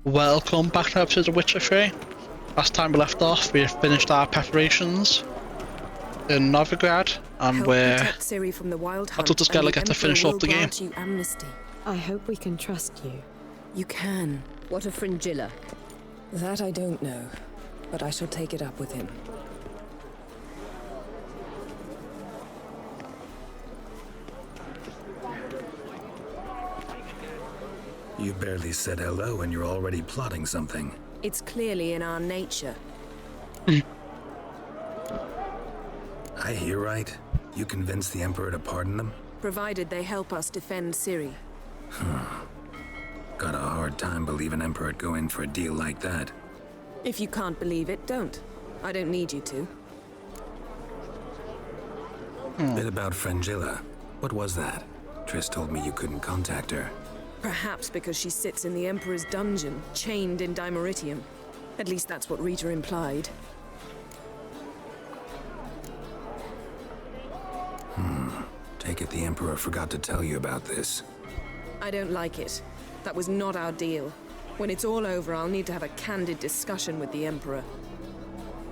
Welcome back to episode of Witcher 3. Last time we left off, we finished our preparations in Novigrad, and we're about to just get to finish up the game. You amnesty. I hope we can trust you. You can. What of Fringilla? That I don't know, but I shall take it up with him. You barely said hello and you're already plotting something. It's clearly in our nature. I hear right. You convinced the Emperor to pardon them? Provided they help us defend Ciri. Got a hard time believing Emperor'd go in for a deal like that. If you can't believe it, don't. I don't need you to. Bit about Fringilla. What was that? Triss told me you couldn't contact her. Perhaps because she sits in the Emperor's dungeon, chained in Dimeritium. At least that's what Rita implied. Take it the Emperor forgot to tell you about this. I don't like it. That was not our deal. When it's all over, I'll need to have a candid discussion with the Emperor.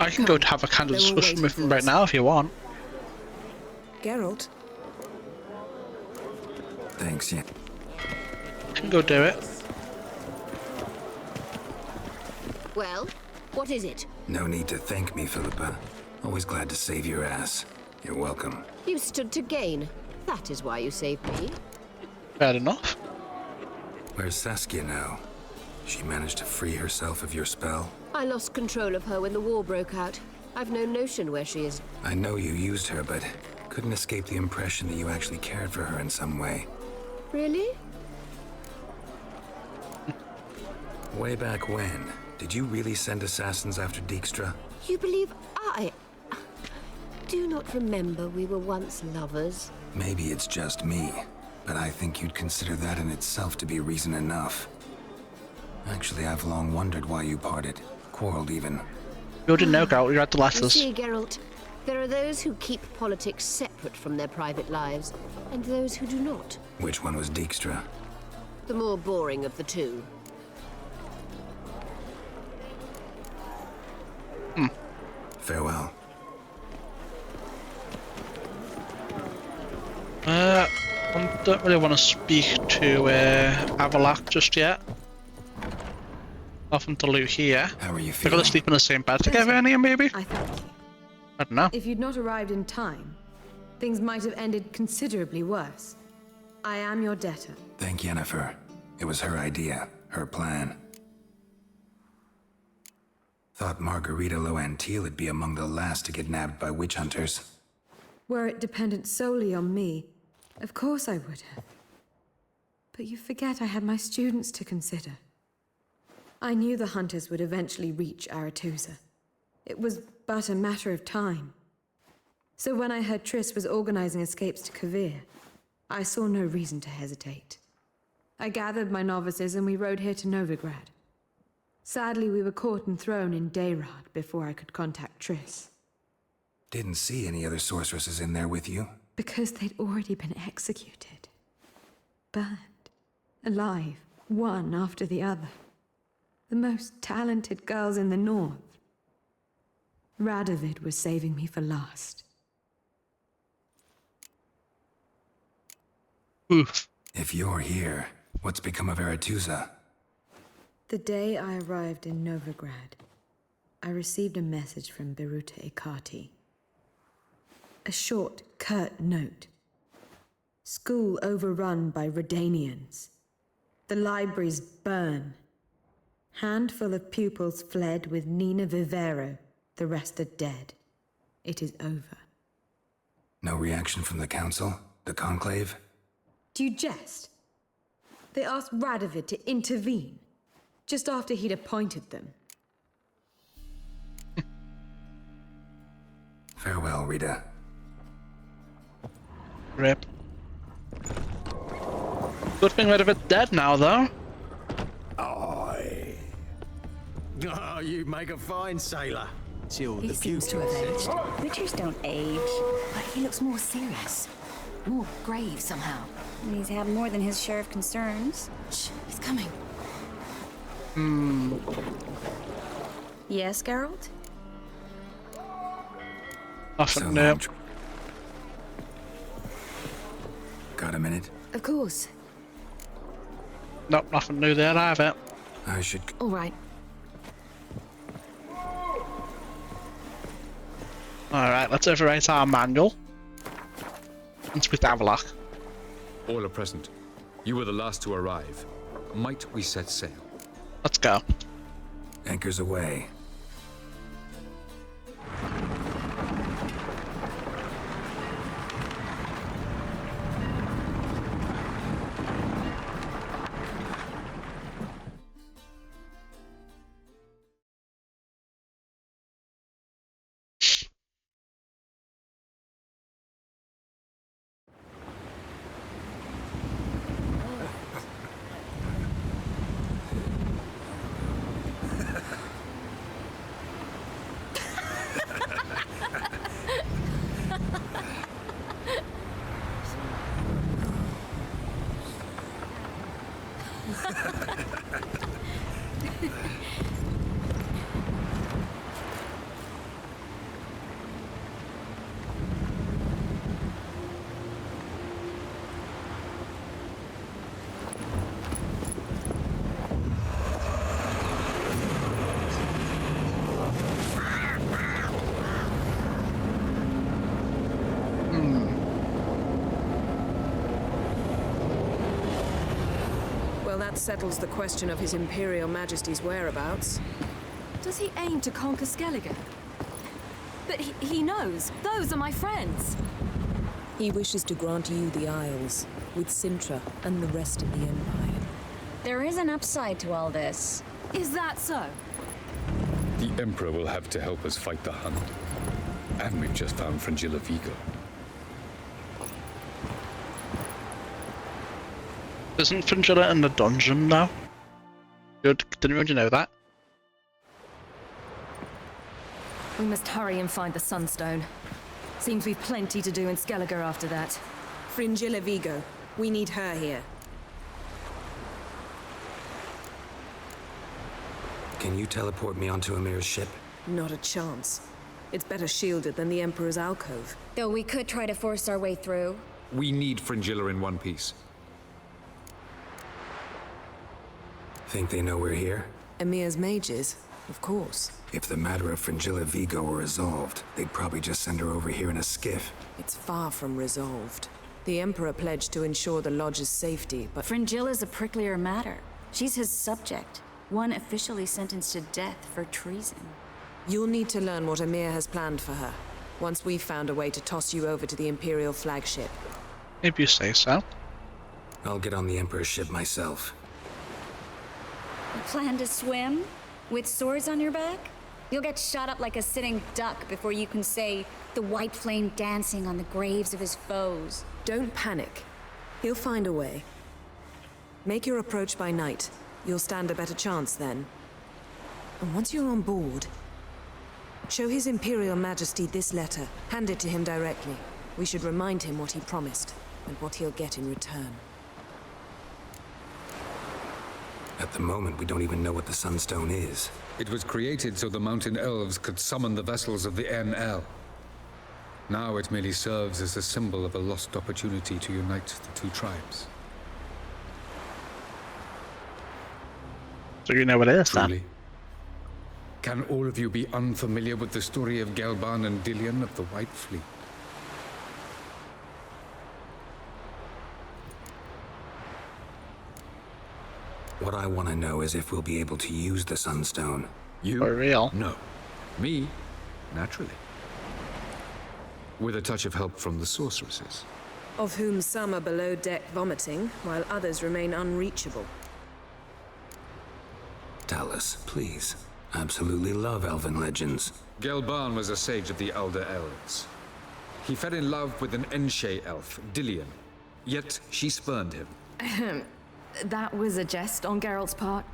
I can go to have a candid discussion with him right now if you want. Geralt? Thanks, yeah. I can go do it. Well, what is it? No need to thank me, Philippa. Always glad to save your ass. You're welcome. You stood to gain. That is why you saved me. Fair enough. Where's Saskia now? She managed to free herself of your spell? I lost control of her when the war broke out. I've no notion where she is. I know you used her, but couldn't escape the impression that you actually cared for her in some way. Really? Way back when, did you really send assassins after Dijkstra? You believe I do not remember we were once lovers? Maybe it's just me, but I think you'd consider that in itself to be reason enough. Actually, I've long wondered why you parted, quarreled even. You didn't know, Geralt, you read the You letters. see, Geralt, there are those who keep politics separate from their private lives, and those who do not. Which one was Dijkstra? The more boring of the two. Farewell. I don't really want to speak to Avalak just yet. Nothing to loot here. How are you They're feeling? gonna sleep in the same bed together in here, maybe? I thank you. I don't know. If you'd not arrived in time, things might have ended considerably worse. I am your debtor. Thank Yennefer. It was her idea, her plan. Thought Margarita Loantil would be among the last to get nabbed by witch hunters. Were it dependent solely on me, of course I would have. But you forget I had my students to consider. I knew the hunters would eventually reach Aretusa. It was but a matter of time. So when I heard Triss was organizing escapes to Kavir, I saw no reason to hesitate. I gathered my novices and we rode here to Novigrad. Sadly, we were caught and thrown in Dayrad before I could contact Triss. Didn't see any other sorceresses in there with you? Because they'd already been executed. Burned. Alive. One after the other. The most talented girls in the north. Radovid was saving me for last. Oof. If you're here, what's become of Aretusa? The day I arrived in Novigrad, I received a message from Beruta Ikati. A short, curt note. School overrun by Redanians. The libraries burn. Handful of pupils fled with Nina Vivero. The rest are dead. It is over. No reaction from the council? The conclave? Do you jest? They asked Radovid to intervene, just after he'd appointed them. Farewell, Rita. Rip. Good thing we're a bit dead now, though. Aye. Oh, you make a fine sailor. Till He the seems to future have says. aged. Witchers don't age, but he looks more serious. More grave somehow. He's had more than his share of concerns. Shh, he's coming. Yes, Geralt? Nothing new. Got a minute? Of course. Nope, nothing new there either. I should... All right. Alright, let's overwrite our manual. And speak to Avalok. All are present. You were the last to arrive. Might we set sail? Let's go. Anchors away. Well, that settles the question of His Imperial Majesty's whereabouts. Does he aim to conquer Skellige? But he knows. Those are my friends. He wishes to grant you the Isles, with Sintra and the rest of the Empire. There is an upside to all this. Is that so? The Emperor will have to help us fight the Hunt. And we've just found Fringilla Vigo. Isn't Fringilla in the dungeon now? Good. Didn't you know that? We must hurry and find the Sunstone. Seems we've plenty to do in Skellige after that. Fringilla Vigo. We need her here. Can you teleport me onto Amir's ship? Not a chance. It's better shielded than the Emperor's alcove. Though we could try to force our way through. We need Fringilla in one piece. Think they know we're here? Emir's mages, of course. If the matter of Fringilla Vigo were resolved, they'd probably just send her over here in a skiff. It's far from resolved. The Emperor pledged to ensure the Lodge's safety, but... Fringilla's a pricklier matter. She's his subject, one officially sentenced to death for treason. You'll need to learn what Emir has planned for her, once we've found a way to toss you over to the Imperial flagship. If you say so. I'll get on the Emperor's ship myself. You plan to swim? With swords on your back? You'll get shot up like a sitting duck before you can say, the white flame dancing on the graves of his foes. Don't panic. He'll find a way. Make your approach by night. You'll stand a better chance then. And once you're on board, show His Imperial Majesty this letter. Hand it to him directly. We should remind him what he promised, and what he'll get in return. At the moment, we don't even know what the Sunstone is. It was created so the Mountain Elves could summon the vessels of the NL. Now it merely serves as a symbol of a lost opportunity to unite the two tribes. So you know what it is, Truly. then? Can all of you be unfamiliar with the story of Gelban and Dillion of the White Fleet? What I want to know is if we'll be able to use the Sunstone. You? For real? No. Me? Naturally. With a touch of help from the sorceresses. Of whom some are below deck vomiting, while others remain unreachable. Talus, please. Absolutely love elven legends. Gelban was a sage of the Elder Elves. He fell in love with an Enshe elf, Dillion. Yet she spurned him. That was a jest on Geralt's part.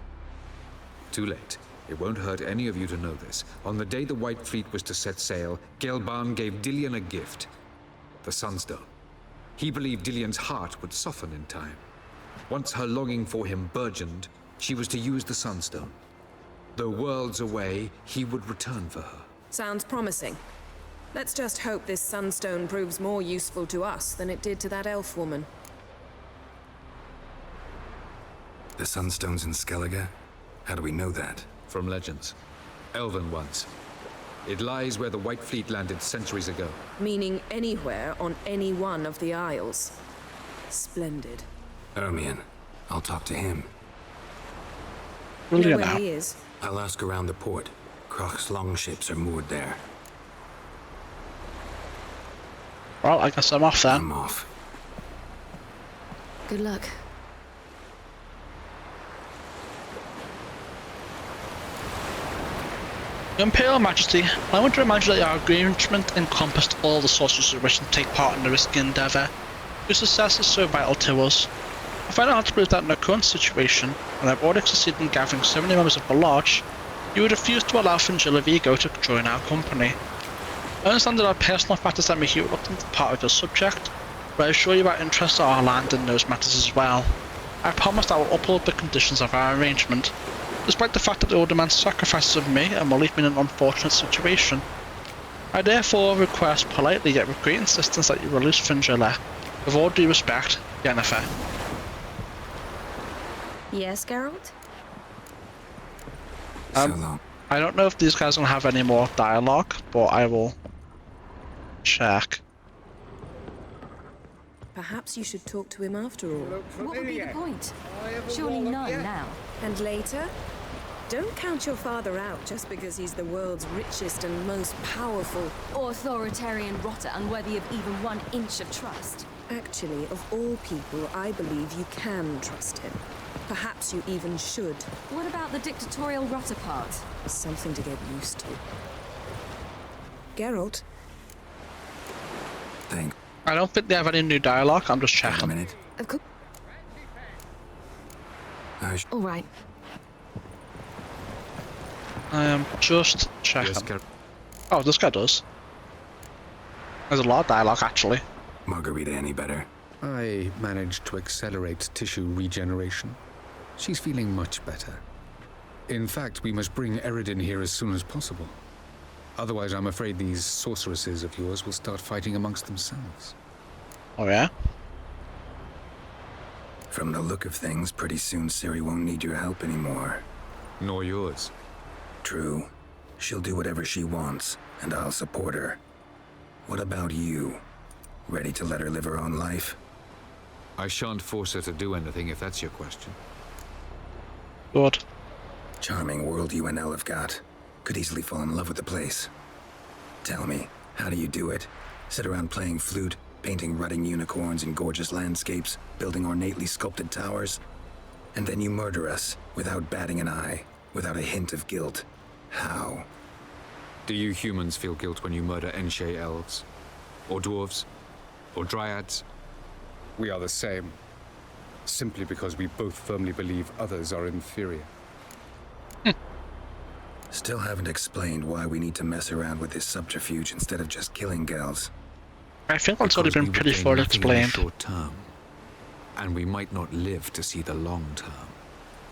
Too late. It won't hurt any of you to know this. On the day the White Fleet was to set sail, Gelban gave Dillion a gift. The Sunstone. He believed Dillion's heart would soften in time. Once her longing for him burgeoned, She was to use the Sunstone. Though worlds away, he would return for her. Sounds promising. Let's just hope this Sunstone proves more useful to us than it did to that elf woman. The Sunstone's in Skellige? How do we know that? From legends. Elven ones. It lies where the White Fleet landed centuries ago. Meaning anywhere on any one of the Isles. Splendid. Ermion. I'll talk to him. Brilliant. Know where he is? I'll ask around the port. Krach's longships are moored there. Well, I guess I'm off then. I'm off. Good luck. Your Imperial Majesty, I want to remind you that our arrangement encompassed all the sorcerers who wish to take part in the risky endeavour. Your success is so vital to us. I find it hard to believe that in the current situation, when I've already succeeded in gathering so many members of the Lodge, you would refuse to allow Fringilla Vigo to join our company. I understand there are personal factors that make you reluctant to part with your subject, but I assure you our interests are aligned in those matters as well. I promise I will uphold the conditions of our arrangement, despite the fact that it will demand sacrifices of me and will leave me in an unfortunate situation. I therefore request politely yet with great insistence that you release Fringilla. With all due respect, Yennefer. Yes, Geralt? So long. I don't know if these guys will have any more dialogue, but I will check. Perhaps you should talk to him after all. What would be the point? Surely none now. And later? Don't count your father out just because he's the world's richest and most powerful. Authoritarian rotter unworthy of even 1 inch of trust. Actually, of all people, I believe you can trust him. Perhaps you even should. What about the dictatorial rotter part? Something to get used to. Geralt? Thanks. I don't think they have any new dialogue, I'm just A checking. minute. Of course. All right. I am just checking. Yes, Geralt. Oh, this guy does. There's a lot of dialogue, actually. Margarita any better? I managed to accelerate tissue regeneration. She's feeling much better. In fact, we must bring Eredin here as soon as possible. Otherwise, I'm afraid these sorceresses of yours will start fighting amongst themselves. Oh yeah? From the look of things, pretty soon Ciri won't need your help anymore. Nor yours. True. She'll do whatever she wants, and I'll support her. What about you? Ready to let her live her own life? I shan't force her to do anything if that's your question. Good. Charming world you and Elle have got. Could easily fall in love with the place. Tell me, how do you do it? Sit around playing flute, painting rutting unicorns in gorgeous landscapes, building ornately sculpted towers? And then you murder us, without batting an eye, without a hint of guilt. How? Do you humans feel guilt when you murder Enshe elves? Or dwarves? Or dryads? We are the same, simply because we both firmly believe others are inferior. Still haven't explained why we need to mess around with this subterfuge instead of just killing gals. I think that's already Because been we pretty would gain fully nothing in the explained. short term, and we might not live to see the long term.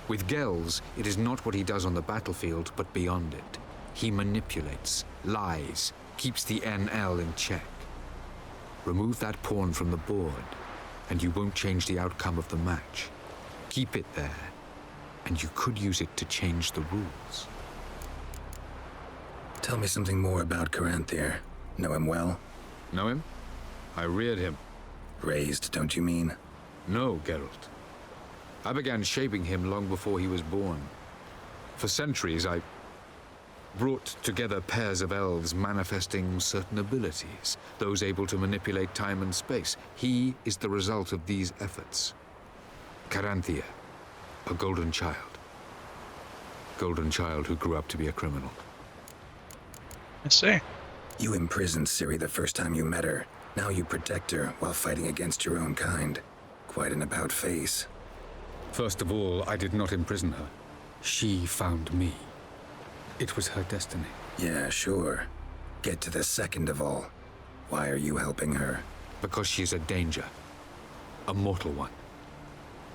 With Gels, it is not what he does on the battlefield, but beyond it. He manipulates, lies, keeps the NL in check. Remove that pawn from the board, and you won't change the outcome of the match. Keep it there, and you could use it to change the rules. Tell me something more about Caranthir. Know him well? Know him? I reared him. Raised, don't you mean? No, Geralt. I began shaping him long before he was born. For centuries, I brought together pairs of elves manifesting certain abilities, those able to manipulate time and space. He is the result of these efforts. Caranthir, a golden child. Golden child who grew up to be a criminal. I see. You imprisoned Ciri the first time you met her. Now you protect her while fighting against your own kind. Quite an about-face. First of all, I did not imprison her. She found me. It was her destiny. Yeah, sure. Get to the second of all. Why are you helping her? Because she's a danger. A mortal one.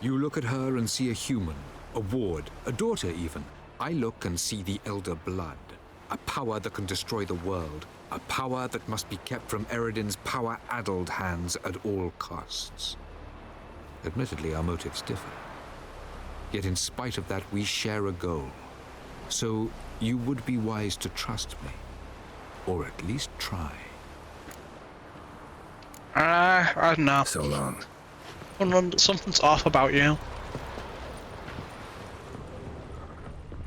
You look at her and see a human, a ward, a daughter even. I look and see the Elder Blood, a power that can destroy the world, a power that must be kept from Eredin's power-addled hands at all costs. Admittedly, our motives differ. Yet in spite of that, we share a goal. So you would be wise to trust me, or at least try. I don't know. So long. Something's off about you.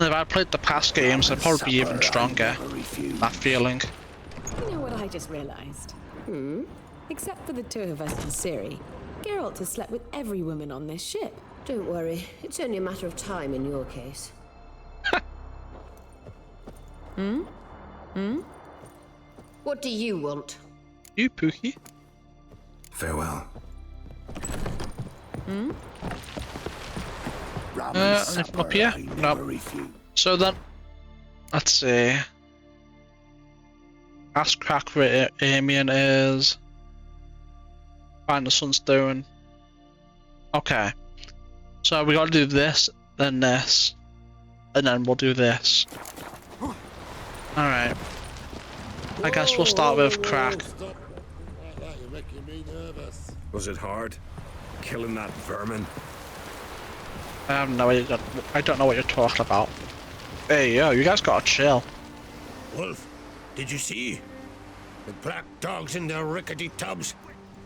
If I played the past games, I'd probably be even stronger. That feeling. You know what I just realized? Except for the two of us and Ciri, Geralt has slept with every woman on this ship. Don't worry, it's only a matter of time in your case. What do you want? You, Pookie. Farewell. Anything up here? No. So then, let's see. Ask Crack where Amian is. Find the Sunstone. Okay. So we gotta do this, then this, and then we'll do this. Alright. I guess we'll start with Crack. You're making me nervous. Was it hard? Killing that vermin? I have no idea. I don't know what you're talking about. Hey, yo, you guys gotta chill. Wolf, did you see? The black dogs in their rickety tubs.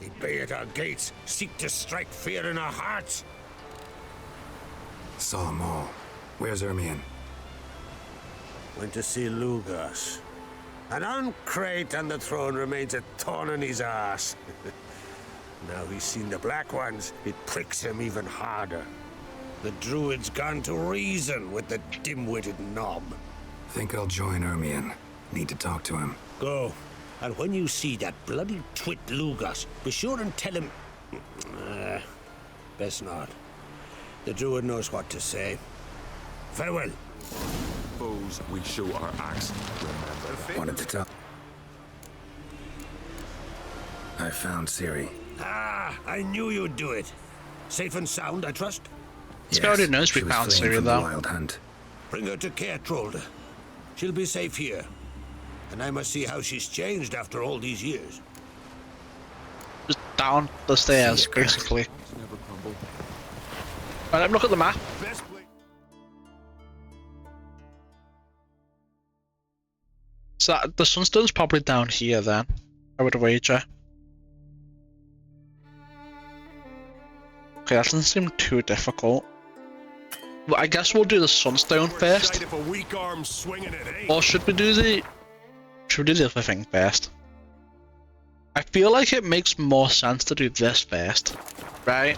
They bay at our gates, seek to strike fear in our hearts. Saw them all. Where's Ermion? Went to see Lugas. An uncrate on the throne remains a thorn in his ass. Now he's seen the Black Ones, it pricks him even harder. The druid's gone to reason with the dim-witted knob. Think I'll join Ermion. Need to talk to him. Go. And when you see that bloody twit Lugas, be sure and tell him... best not. The druid knows what to say. Farewell. Foes, we show our axe. Remember. Wanted to talk. I found Ciri. Ah, I knew you'd do it. Safe and sound, I trust? This guy already knows we found Ciri, though. Wild hunt. Bring her to Kertrolde. She'll be safe here. And I must see how she's changed after all these years. Just down the stairs, basically. Right, let me look at the map. So the Sunstone's probably down here then, I would wager. Okay, that doesn't seem too difficult. Well, I guess we'll do the Sunstone first. Or should we do the... Should we do the other thing first? I feel like it makes more sense to do this first, right?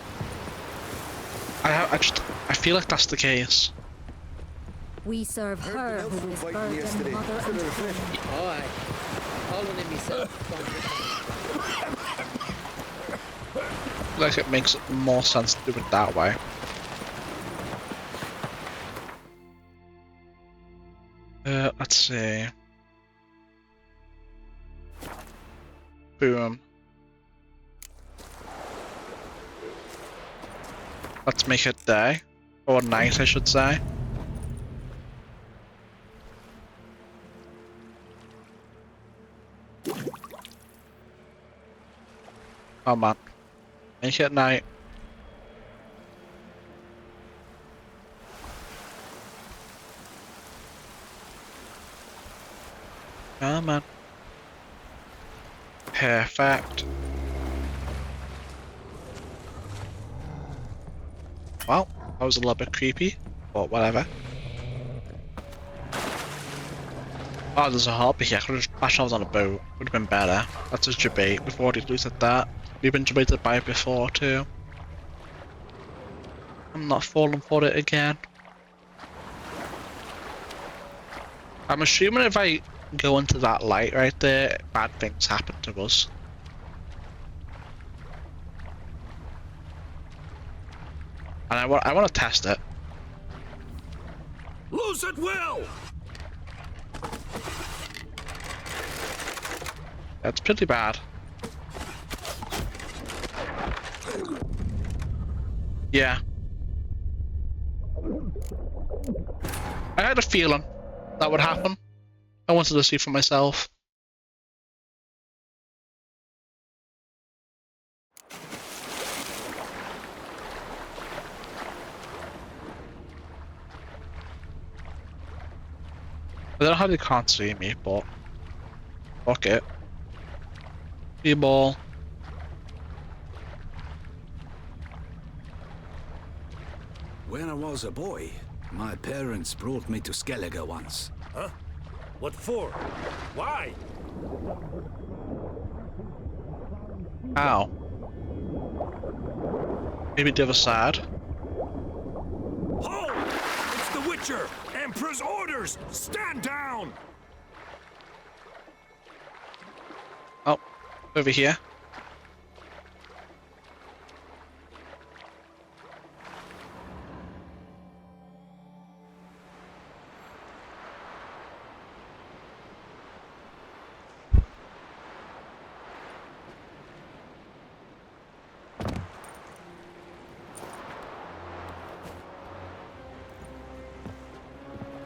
I feel like that's the case. We serve her who is birth and mother and home. Like it makes more sense to do it that way. Let's see. Boom. Let's make it day. Or night, I should say. Oh man. Make it night. Oh man. Perfect. Well, that was a little bit creepy, but whatever. Oh, there's a harpy here. I could have just bashed off on a boat. Would have been better. That's a debate. We've already looked at that. We've been debated by it before too. I'm not falling for it again. I'm assuming if I go into that light right there, bad things happen to us. And I want to test it. Lose at will! That's pretty bad. Yeah. I had a feeling that would happen. I wanted to see for myself. I don't know how they can't see me, but fuck it. B-ball. When I was a boy, my parents brought me to Skellige once. Huh? What for? Why? Ow. Maybe the other side. Halt! It's the Witcher! Emperor's orders! Stand down! Oh, over here.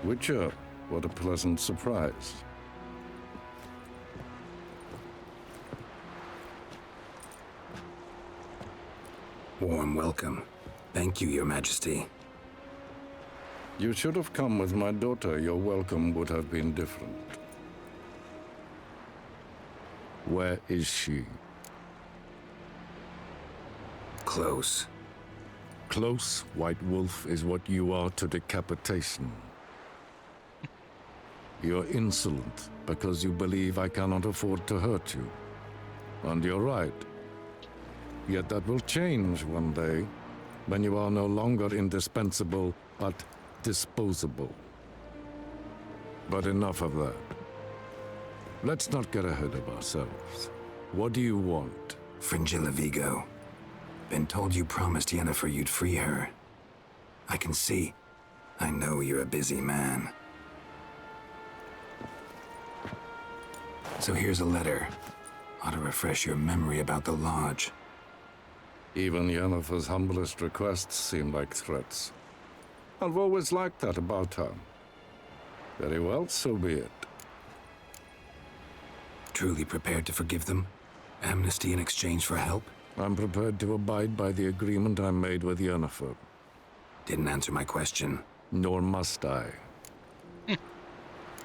Witcher, what a pleasant surprise. Warm welcome. Thank you, Your Majesty. You should have come with my daughter. Your welcome would have been different. Where is she? Close. Close, White Wolf, is what you are to decapitation. You're insolent because you believe I cannot afford to hurt you. And you're right. Yet that will change one day, when you are no longer indispensable, but disposable. But enough of that. Let's not get ahead of ourselves. What do you want? Fringilla Vigo. Been told you promised Yennefer you'd free her. I can see. I know you're a busy man. So here's a letter. Ought to refresh your memory about the Lodge. Even Yennefer's humblest requests seem like threats. I've always liked that about her. Very well, so be it. Truly prepared to forgive them? Amnesty in exchange for help? I'm prepared to abide by the agreement I made with Yennefer. Didn't answer my question. Nor must I.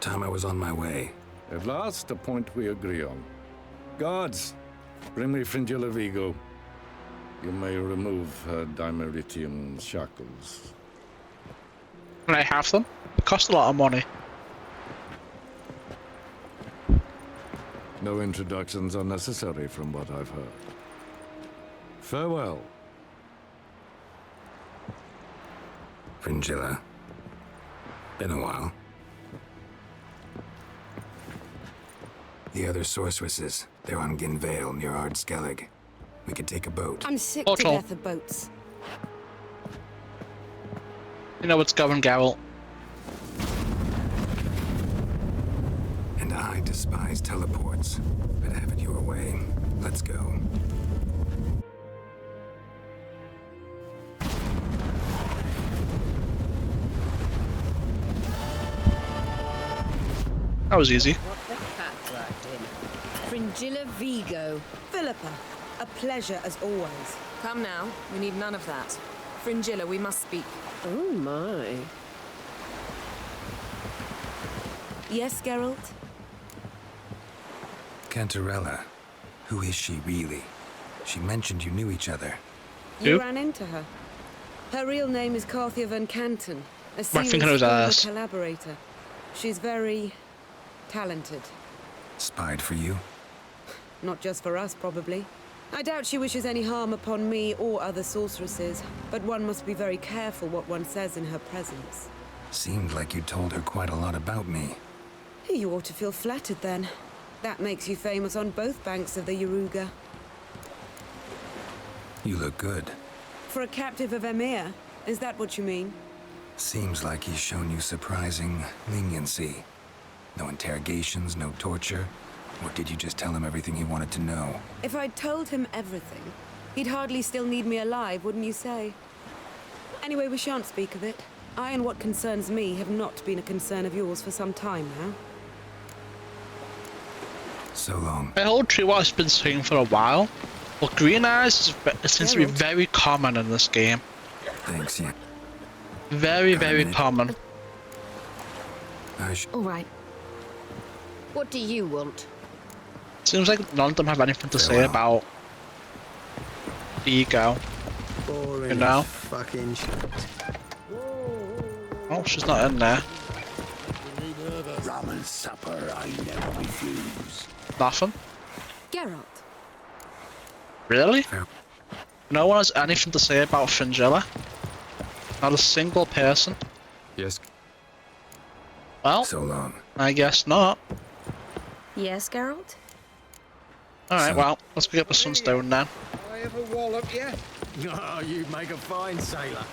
Time I was on my way. At last, a point we agree on. Guards, bring me Fringilla Vigo. You may remove her Dimeritium shackles. Can I have them? It cost a lot of money. No introductions are necessary from what I've heard. Farewell. Fringilla. Been a while. The other sorceresses, they're on Ginvale near Ard-Skellig. We could take a boat. I'm sick to death of boats. You know what's going, Geralt. And I despise teleports, but have it your way. Let's go. That was easy. What the cat dragged in. Fringilla Vigo. Philippa, a pleasure as always. Come now, we need none of that. Fringilla, we must speak. Oh my. Yes, Geralt? Cantarella. Who is she really? She mentioned you knew each other. You Who? ran into her. Her real name is Carthia van Canton, a I think I know serious that former ass. collaborator. She's very talented. Spied for you? Not just for us, probably. I doubt she wishes any harm upon me or other sorceresses, but one must be very careful what one says in her presence. Seemed like you told her quite a lot about me. You ought to feel flattered then. That makes you famous on both banks of the Yaruga. You look good. For a captive of Emir, is that what you mean? Seems like he's shown you surprising leniency. No interrogations, no torture. Or did you just tell him everything he wanted to know? If I'd told him everything, he'd hardly still need me alive, wouldn't you say? Anyway, we shan't speak of it. I and what concerns me have not been a concern of yours for some time now. So long. I hold true what I've been saying for a while. Well, green eyes seems to be very common in this game. Thanks, yeah. Very common. All right. What do you want? Seems like none of them have anything to say about ego. Boring You know? fucking shit. Oh, she's not in there. Ramen supper, I never refuse. Nothing? Geralt. Really? No one has anything to say about Fringilla? Not a single person? Yes. Well, so long. I guess not. Yes, Geralt? Alright, well, let's go get the sunstone then. I ever wallop you? Oh, you make a fine sailor.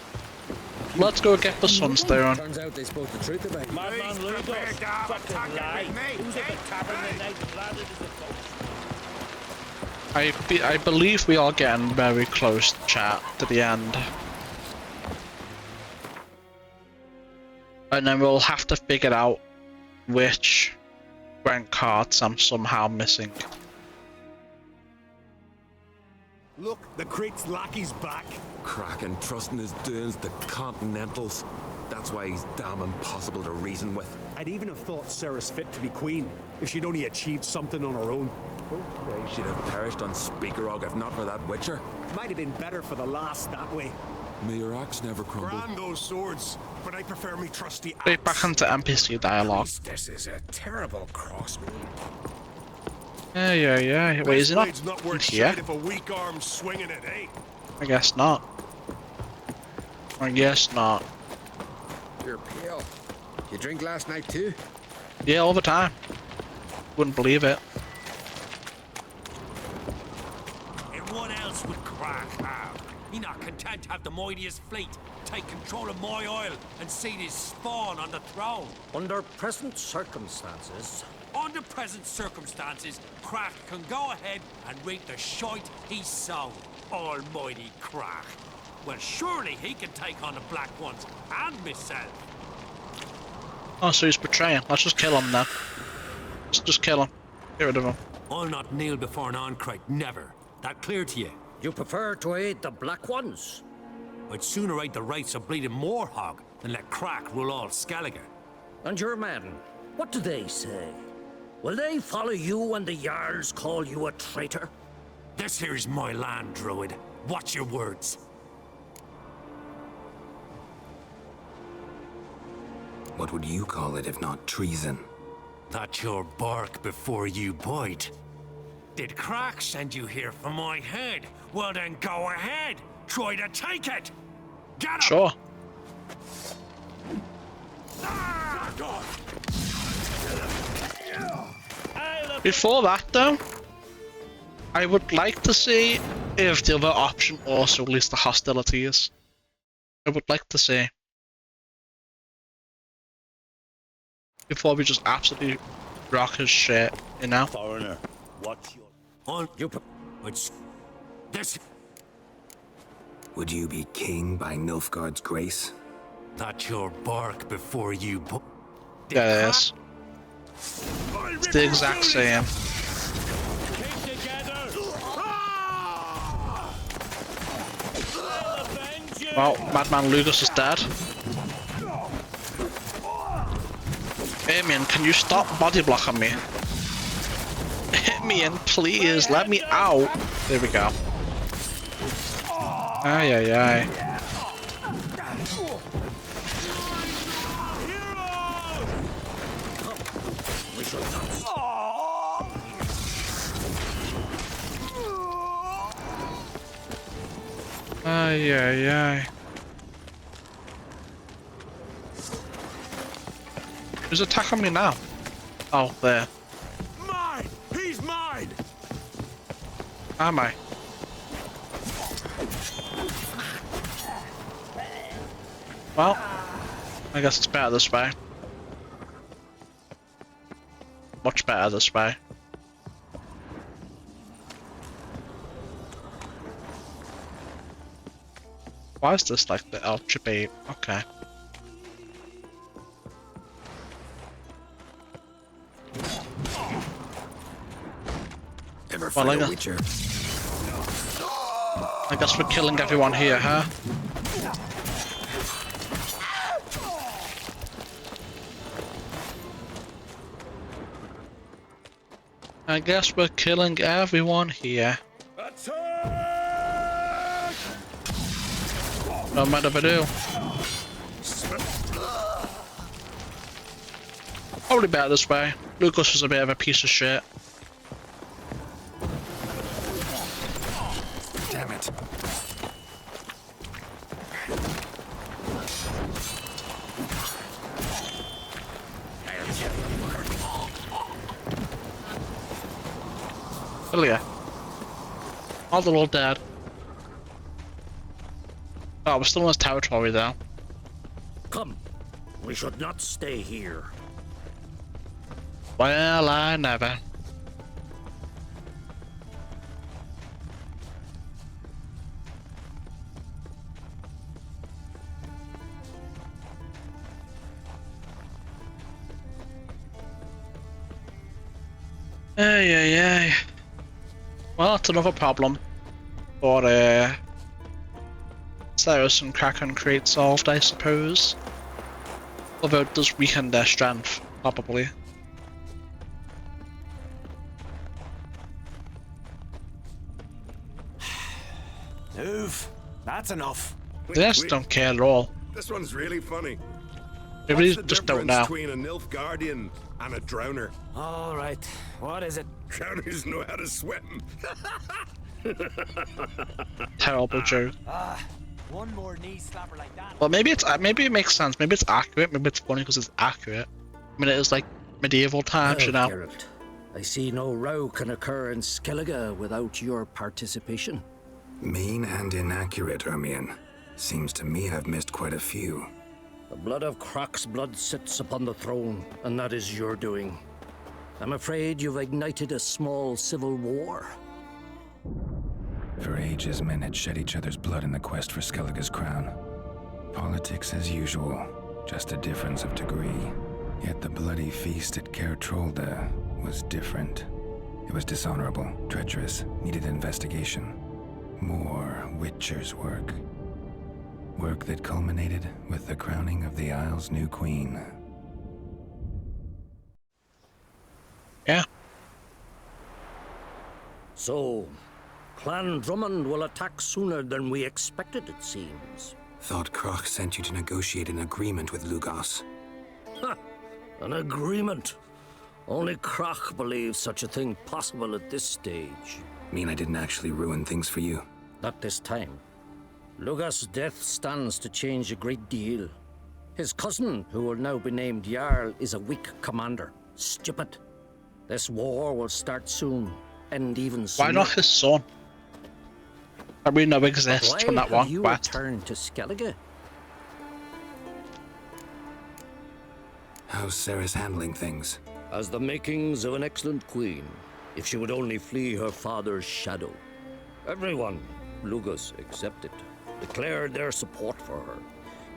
Let's go get the sunstone. Turns out they spoke the truth about you. Madman Lucas, fucking lie. Who's at the tavern the night the lad is a I believe we are getting very close, chat, to the end. And then we'll have to figure out which rank cards I'm somehow missing. Look, the Creek's lackey's back. Kraken trusting his doings to Continentals. That's why he's damn impossible to reason with. I'd even have thought Sarah's fit to be queen, if she'd only achieved something on her own. She'd have perished on Speakerog if not for that Witcher. Might have been better for the last that way. May your axe never crumble. Grand those swords, but I prefer me trusty axe. Wait, back into NPC dialogue. This is a terrible crossman. Yeah. Wait, is he not Not worth here? sight of a weak arm swinging it, eh? I guess not. I guess not. You're pale. You drink last night too? Yeah, all the time. Wouldn't believe it. And what else would Crack have? He not content to have the mightiest fleet, take control of my oil, and see this spawn on the throne. Under present circumstances... Under present circumstances, Crack can go ahead and reap the shite he sowed. Almighty Crack. Well, surely he can take on the Black Ones and myself. Oh, so he's betraying. Let's just kill him now. Let's just kill him. Get rid of him. I'll not kneel before an Ancrite, never. That clear to you? You prefer to aid the Black Ones? I'd sooner aid the rights of bleeding Moorhog than let Crack rule all Skellige. And your men, what do they say? Will they follow you when the Jarls call you a traitor? This here is my land, Druid. Watch your words. What would you call it if not treason? That's your bark before you bite. Did Crack send you here for my head? Well then go ahead. Try to take it. Get him. Sure. Before that though, I would like to see if the other option also released the hostilities. I would like to see. Before we just absolutely rock his shit, you know? Foreigner, what's your... On you... It's... This... Would you be king by Nilfgaard's grace? That's your bark before you... Yeah, it is. It's the exact same. Well, Madman Lucas is dead. Amian, can you stop body blocking me? Amian, please, let me out. There we go. Ay. Ay. Who's attacking me now? Oh, there. Mine! He's mine! Am I? Well, I guess it's better this way. Much better this way. Why is this like the Ultra Beat? Okay. Never Well, fight a Witcher. I guess we're killing everyone here, huh? I guess we're killing everyone here. Don't mind if I do. Probably better this way. Lucas is a bit of a piece of shit. Damn it. Oh yeah. All the little dead. Oh, we're still in his territory though. Come, we should not stay here. Well, I never. Ay. Well, that's another problem for Cyrus and Kraken create solved, I suppose. Although it does weaken their strength, probably. Move. That's enough. They just don't care at all. This one's really funny. They really just don't know. Between a Nilfgaardian and a drowner. All right. What is it? Drowners know how to swim. Terrible joke. One more knee slapper like that. Well, maybe it makes sense. Maybe it's accurate. Maybe it's funny because it's accurate. I mean, it is like medieval times, you know. Geralt, I see no row can occur in Skellige without your participation. Mean and inaccurate, Ermion. Seems to me I've missed quite a few. The blood of Croc's blood sits upon the throne, and that is your doing. I'm afraid you've ignited a small civil war. For ages, men had shed each other's blood in the quest for Skellige's crown. Politics as usual, just a difference of degree. Yet the bloody feast at Caer Trolda was different. It was dishonorable, treacherous, needed investigation. More Witcher's work. Work that culminated with the crowning of the Isle's new queen. Yeah. So, Clan Drummond will attack sooner than we expected, it seems. Thought Croc sent you to negotiate an agreement with Lugos. Ha! An agreement? Only Croc believes such a thing possible at this stage. Mean I didn't actually ruin things for you? Not this time. Lugos' death stands to change a great deal. His cousin, who will now be named Jarl, is a weak commander. Stupid. This war will start soon, end even sooner. Why not his son? That we know exists from that one you quest. Return to Skellige? How's Ceres handling things? As the makings of an excellent queen, if she would only flee her father's shadow. Everyone, Lugos excepted, declared their support for her.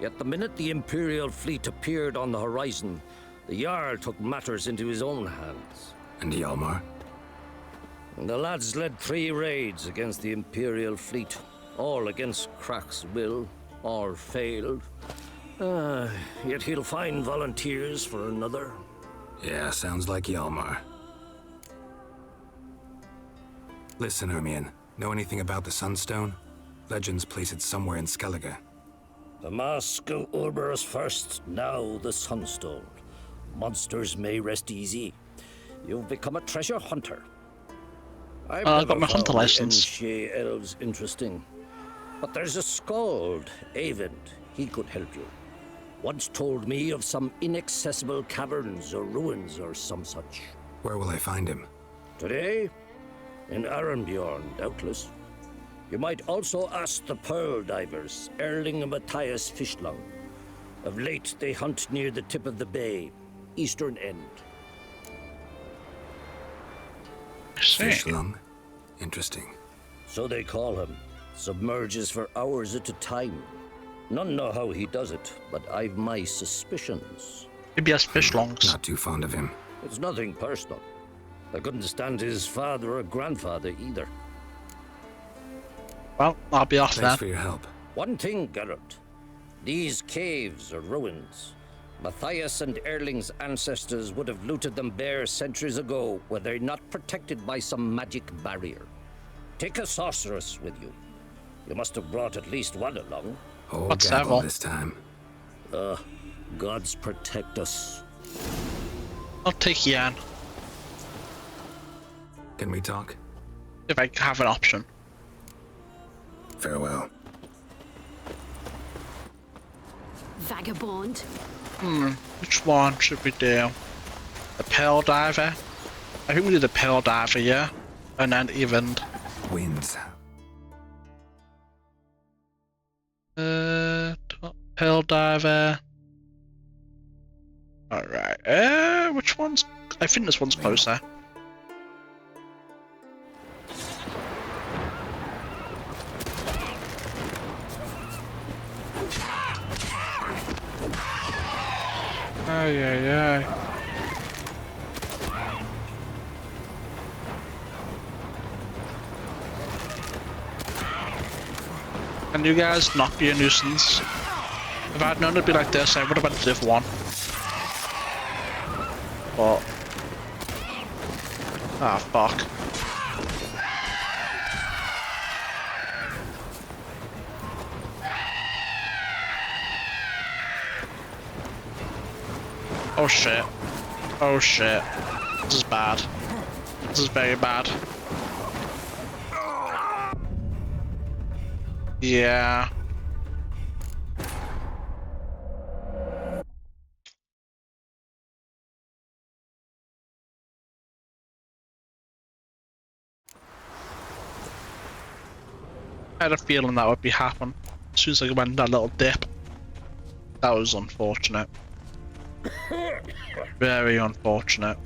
Yet the minute the Imperial fleet appeared on the horizon, the Jarl took matters into his own hands. And Hjalmar? The lads led 3 raids against the Imperial fleet, all against Croc's will, all failed. Yet he'll find volunteers for another. Yeah, sounds like Hjalmar. Listen, Ermion, know anything about the Sunstone? Legends place it somewhere in Skellige. The Mask of Urberus first, now the Sunstone. Monsters may rest easy. You've become a treasure hunter. I've got my hunter license. Shea elves interesting. But there's a skald, Avend. He could help you. Once told me of some inaccessible caverns or ruins or some such. Where will I find him? Today? In Arenbjorn, doubtless. You might also ask the Pearl Divers, Erling and Matthias Fishlung. Of late, they hunt near the tip of the bay, eastern end. Fishlung? Interesting. So they call him. Submerges for hours at a time. None know how he does it, but I've my suspicions. Maybe has fish lungs. Not too fond of him. It's nothing personal. I couldn't stand his father or grandfather either. Well, I'll be off Thanks then. for your help. One thing, Geralt. These caves are ruins. Matthias and Erling's ancestors would have looted them bare centuries ago were they not protected by some magic barrier. Take a sorceress with you. You must have brought at least one along. Oh, gavel this time. Gods protect us. I'll take Yan, Can we talk? if I have an option. Farewell. Vagabond. Which one should we do? The Pearl Diver? I think we do the Pearl Diver, yeah? And then even... Winds. Pearl Diver... Alright, which one's... I think this one's closer. Ay, ay, ay. Can you guys not be a nuisance? If I'd known it'd be like this, I would have went to Div 1. But... ah, fuck. Oh shit. Oh shit. This is bad. This is very bad. Yeah. I had a feeling that would be happen as soon as I went that little dip. That was unfortunate. Very unfortunate.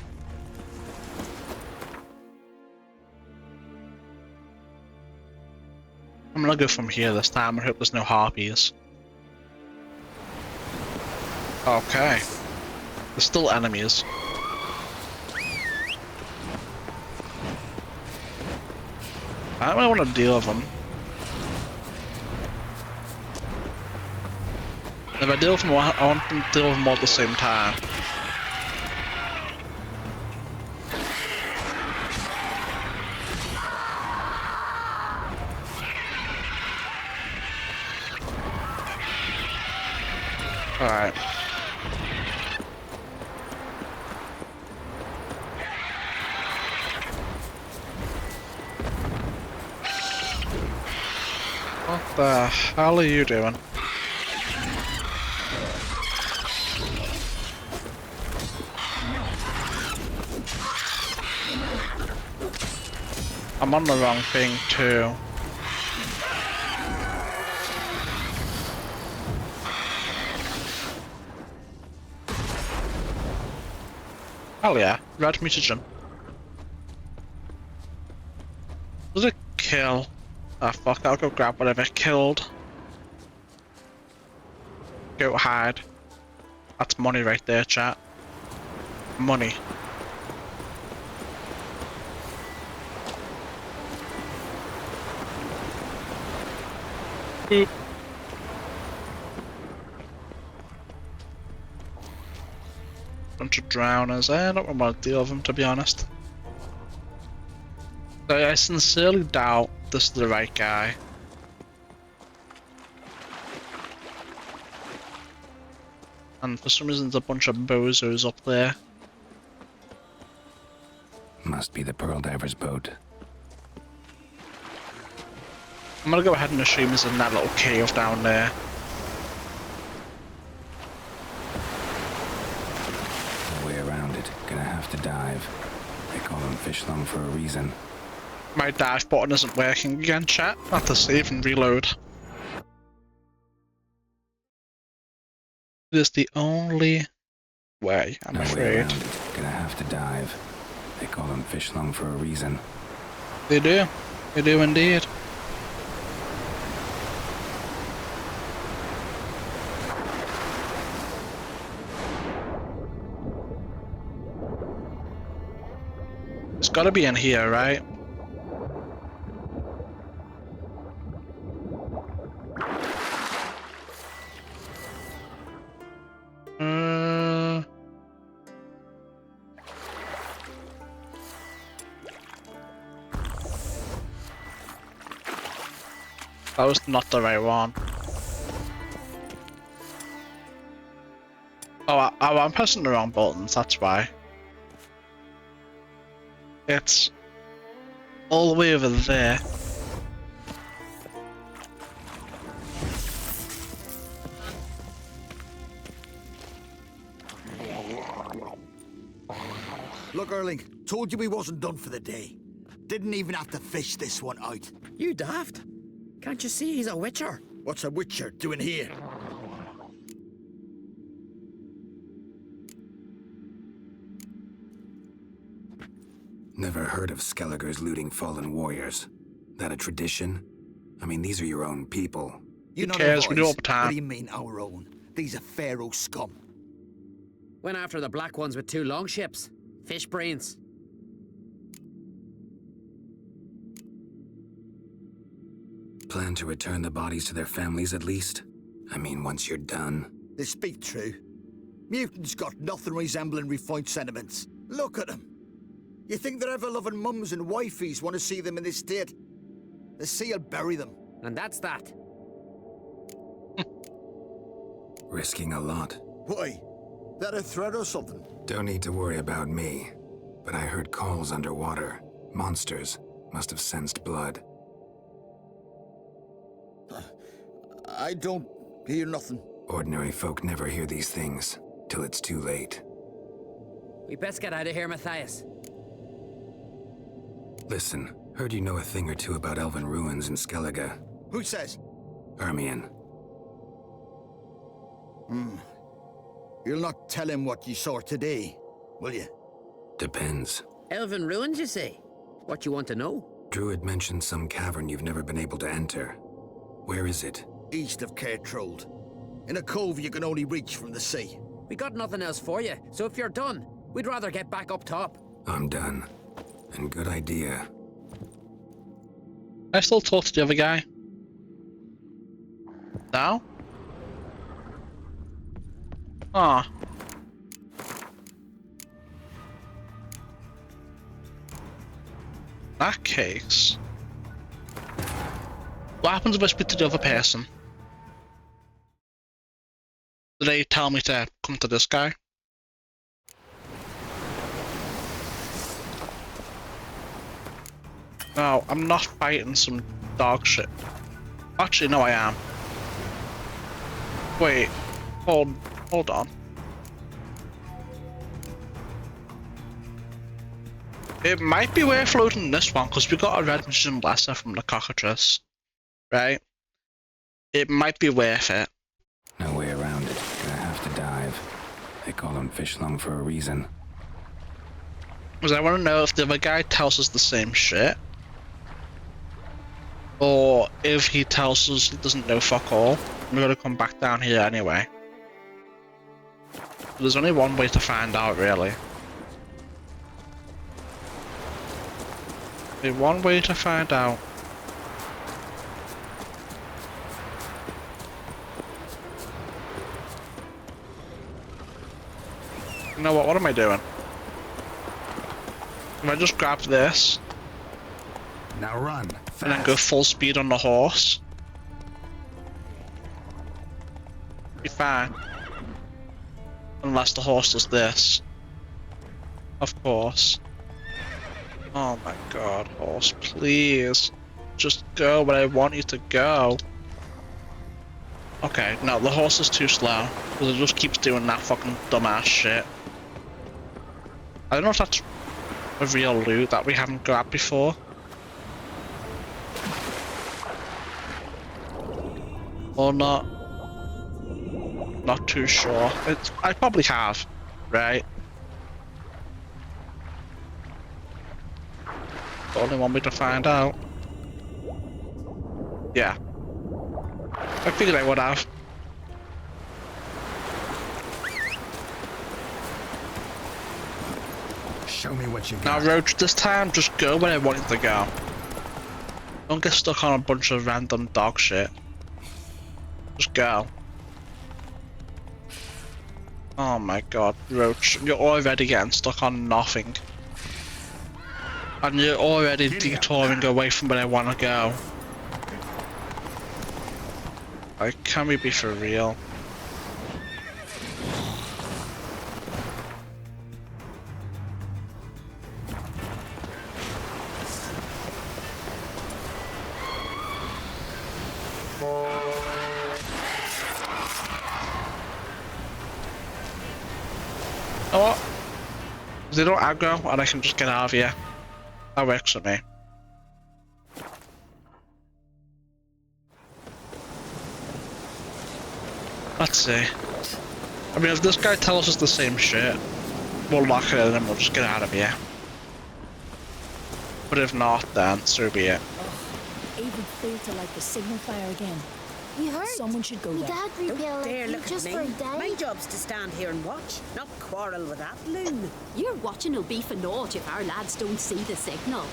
I'm gonna go from here this time. I hope there's no harpies. Okay. There's still enemies. I don't really want to deal with them. If I deal with them, I want them to deal with them all at the same time. Alright. What the hell are you doing? I'm on the wrong thing too. Hell yeah, red mutagen. Does it kill? Ah fuck, I'll go grab whatever it killed. Go hide. That's money right there, chat. Money. Boop. Bunch of drowners. I don't want to deal with them, to be honest. I sincerely doubt this is the right guy. And for some reason there's a bunch of bozos up there. Must be the Pearl Diver's boat. I'm gonna go ahead and assume he's in that little cave down there. No way around it. Gonna have to dive. They call them fish lung for a reason. My dive button isn't working again, chat. I have to save and reload. It is the only way, I'm afraid. Way around it. Gonna have to dive. They call them fish lung for a reason. They do. They do indeed. It's gotta be in here, right? That was not the right one. Oh, I'm pressing the wrong buttons, that's why. It's all the way over there. Look, Erling, told you we wasn't done for the day. Didn't even have to fish this one out. You daft? Can't you see he's a witcher? What's a witcher doing here? Never heard of Skelliger's looting fallen warriors. That a tradition? I mean, these are your own people. You know cares? We do it all the What time. do you mean, our own? These are Pharaoh scum. Went after the black ones with 2 longships. Fish brains. Plan to return the bodies to their families at least? I mean, once you're done. They speak true. Mutants got nothing resembling refined sentiments. Look at them. You think their ever-loving mums and wifeys want to see them in this state? The sea will bury them. And that's that. Risking a lot. Why? That a threat or something? Don't need to worry about me. But I heard calls underwater. Monsters must have sensed blood. I don't hear nothing. Ordinary folk never hear these things, till it's too late. We best get out of here, Matthias. Listen, heard you know a thing or two about elven ruins in Skellige. Who says? Hermione. You'll not tell him what you saw today, will you? Depends. Elven ruins, you say? What you want to know? Druid mentioned some cavern you've never been able to enter. Where is it? East of Cairtrold. In a cove you can only reach from the sea. We got nothing else for you, so if you're done, we'd rather get back up top. I'm done. And good idea. I still talk to the other guy. Now? Ah. That case. What happens if I speak to the other person? Do they tell me to come to this guy? No, I'm not fighting some dog shit. Actually, no, I am. Wait, hold on. It might be worth loading this one because we got a red mission lesser from the cockatrice, right? It might be worth it. No way around it. Gonna have to dive. They call them fish lung for a reason. Because I want to know if the other guy tells us the same shit. Or if he tells us he doesn't know fuck all. We're gonna come back down here anyway. There's only one way to find out, really. Only one way to find out. You know what am I doing? If I just grab this... Now run. And then go full speed on the horse. Be fine. Unless the horse does this. Of course. Oh my god, horse, please. Just go where I want you to go. Okay, no, the horse is too slow. Because it just keeps doing that fucking dumbass shit. I don't know if that's a real loot that we haven't grabbed before. Or not. Not too sure. I probably have, right? The only one way to find out. Yeah. I figured I would have. Show me what you Now, got. Roach, this time just go where I want you to go. Don't get stuck on a bunch of random dog shit. Just go. Oh my god, Roach, you're already getting stuck on nothing. And you're already detouring away from where I want to go. Like, can we be for real? You know what? They don't aggro and I can just get out of here. That works for me. Let's see. I mean, if this guy tells us the same shit, we'll lock it in and we'll just get out of here. But if not, then so be it. Even failed to light the signal fire again. You heard? Someone should go there. Dad repelled Dare you look just at for a me. day. My job's to stand here and watch, not quarrel with that loon. Your watching will be for naught if our lads don't see the signal.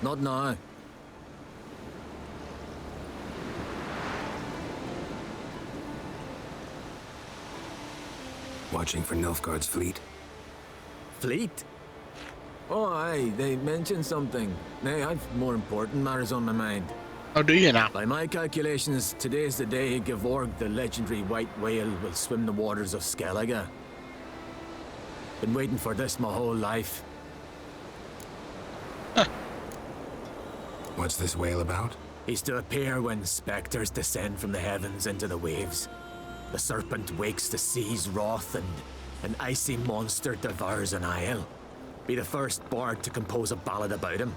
Not now. Watching for Nilfgaard's fleet? Fleet? Oh, aye, they mentioned something. Nay, I've more important matters on my mind. How do you now? By my calculations, today's the day Gevorg, the legendary white whale, will swim the waters of Skellige. Been waiting for this my whole life. What's this whale about? He's to appear when spectres descend from the heavens into the waves. The serpent wakes the sea's wrath and an icy monster devours an isle. Be the first bard to compose a ballad about him.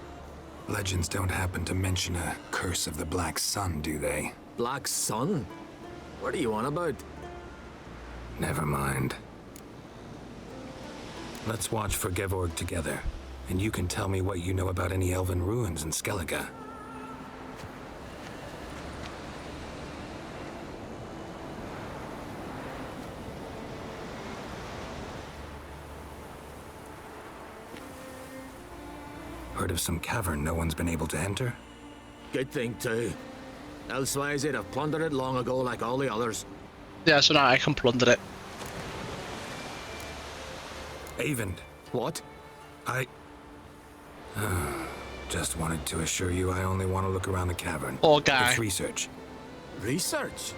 Legends don't happen to mention a curse of the Black Sun, do they? Black Sun? What are you on about? Never mind. Let's watch for Gevorg together, and you can tell me what you know about any elven ruins in Skellige. Heard of some cavern no one's been able to enter? Good thing too. Elsewise they'd have plundered it long ago like all the others. Yeah, so now I can plunder it. Avend. What? Just wanted to assure you I only want to look around the cavern. Poor guy. It's research. Research?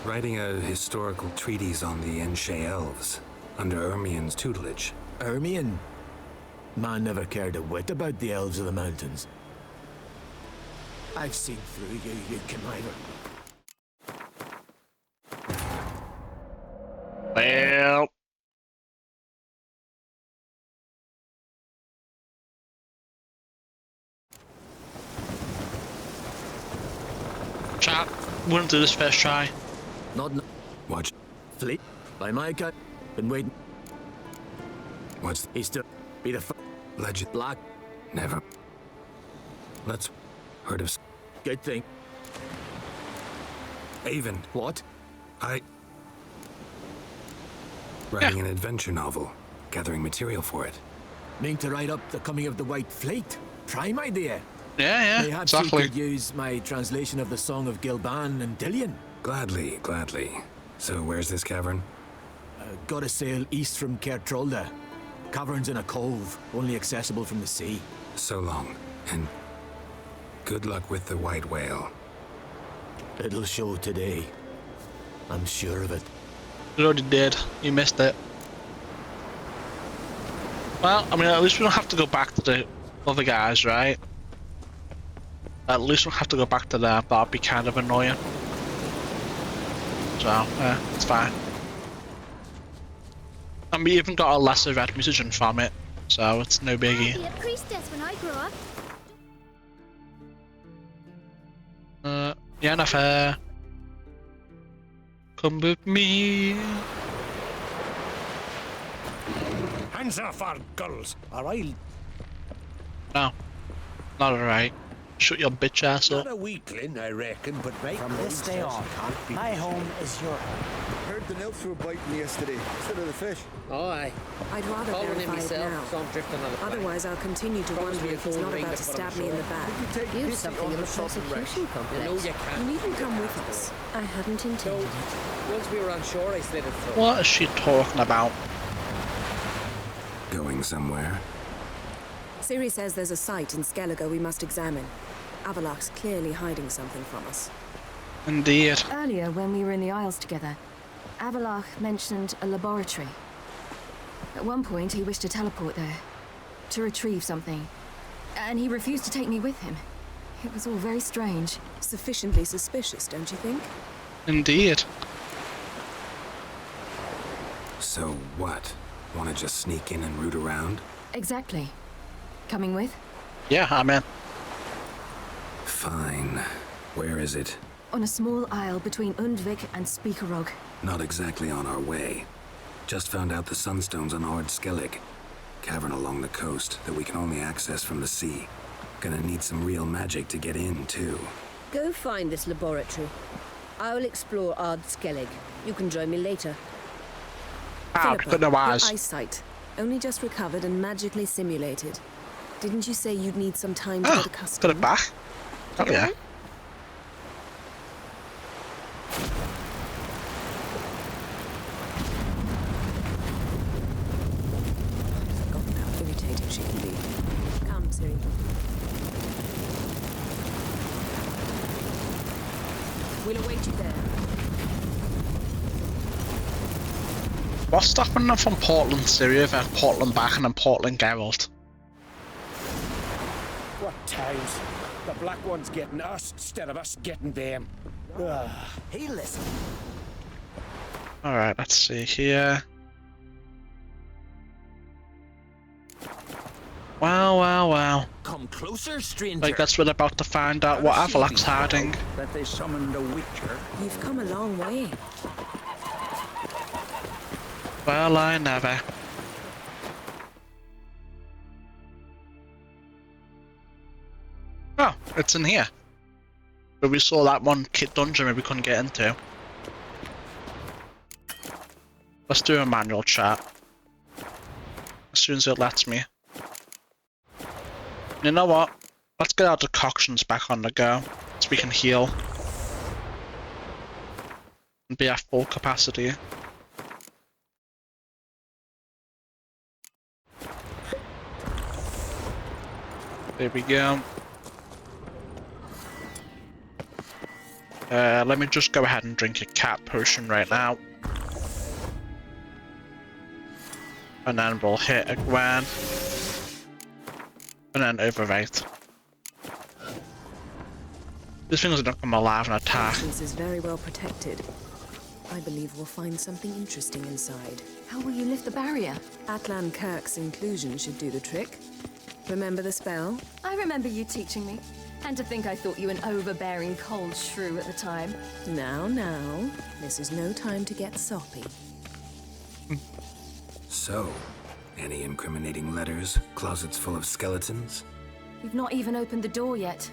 Writing a historical treatise on the Enshe elves, under Ermien's tutelage. Ermien? Man never cared a whit about the elves of the mountains. I've seen through you, you conniver. Well... Chat, wouldn't do this first try. Not Watch. Fleet? By my cut. Been waiting. What's... He's to be the Legend. Black. Never. Let's... Heard of... Good thing. Avend. What? Writing an adventure novel. Gathering material for it. Mean to write up the coming of the White Fleet. Prime idea. Yeah, Perhaps exactly. you could use my translation of the Song of Gilban and Dillion. Gladly, gladly. So where's this cavern? Gotta sail east from Kertrolda. Cavern's in a cove, only accessible from the sea. So long, and good luck with the white whale. It'll show today. I'm sure of it. You already did. You missed it. Well, I mean, at least we don't have to go back to the other guys, right? At least we don't have to go back to them. That'd be kind of annoying. So, yeah, it's fine. And we even got a lesser red musician from it, so it's no biggie. I'll be a priestess when I grow up. Yeah, not fair. Come with me. Hands off our girls, or I'll... No. Not alright. Shut your bitch ass up. Not a weakling, I reckon, but right From this day on, my home is your home. Heard the nymphs were biting yesterday instead of the fish. Oh, aye. I'd rather Calling verify him it myself, now. so I'm drifting on the plane. Otherwise, I'll continue to Promise wonder me a if he's phone not ring about to to put him stab me in the ashore. back. You've something of a persecution complex. No, you can't. You needn't come with us. I hadn't intended it. Once we were on shore, I slid it through. What is she talking about? Going somewhere? Siri says there's a site in Skellige we must examine. Avalok's clearly hiding something from us. Indeed. Earlier, when we were in the Isles together, Avalok mentioned a laboratory. At one point, he wished to teleport there, to retrieve something. And he refused to take me with him. It was all very strange. Sufficiently suspicious, don't you think? Indeed. So what? Want to just sneak in and root around? Exactly. Coming with? Yeah, I'm in. Fine. Where is it? On a small isle between Undvik and Spikerog. Not exactly on our way. Just found out the sunstones on Ord Skellig. Cavern along the coast that we can only access from the sea. Gonna need some real magic to get in, too. Go find this laboratory. I'll explore Ard Skellig. You can join me later. Philippa, your eyesight. Only just recovered and magically simulated. Didn't you say you'd need some time to get accustomed? Got it back. Oh yeah. I've forgotten how irritating she can be. Come, Siri. We'll await you there. What's stopping them from Portland, Syria, then Portland back and then Portland Geralt? What times? The Black One's getting us instead of us getting them. Ugh. Hey, listen. Alright, let's see here. Wow. Come closer, stranger. I guess we're about to find out what Avalok's hiding. That they summoned a witcher. You've come a long way. Well, I never. Oh, it's in here. But we saw that one kit dungeon we couldn't get into. Let's do a manual chat. As soon as it lets me. You know what? Let's get our decoctions back on the go, so we can heal. And be at full capacity. There we go. Let me just go ahead and drink a cat potion right now. And then we'll hit a Gwen. And then overwrite. This thing's gonna come alive and attack. This is very well protected. I believe we'll find something interesting inside. How will you lift the barrier? Atlan Kirk's inclusion should do the trick. Remember the spell? I remember you teaching me. And to think I thought you an overbearing cold shrew at the time. Now. This is no time to get soppy. So, any incriminating letters? Closets full of skeletons? You've not even opened the door yet.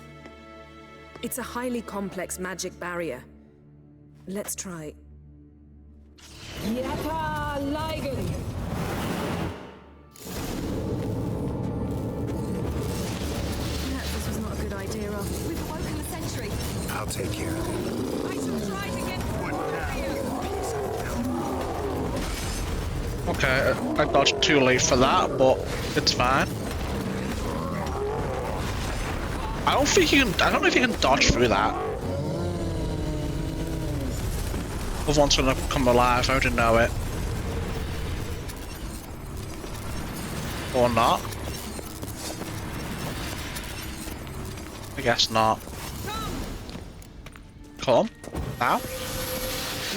It's a highly complex magic barrier. Let's try. Yata Ligen! Perhaps this was not a good idea after we've awoken the sentry. I'll take care of it. I shall try to get Okay, I got too late for that, but it's fine. I don't know if you can dodge through that. The one's gonna come alive, I already know it. Or not. I guess not. Come. Now.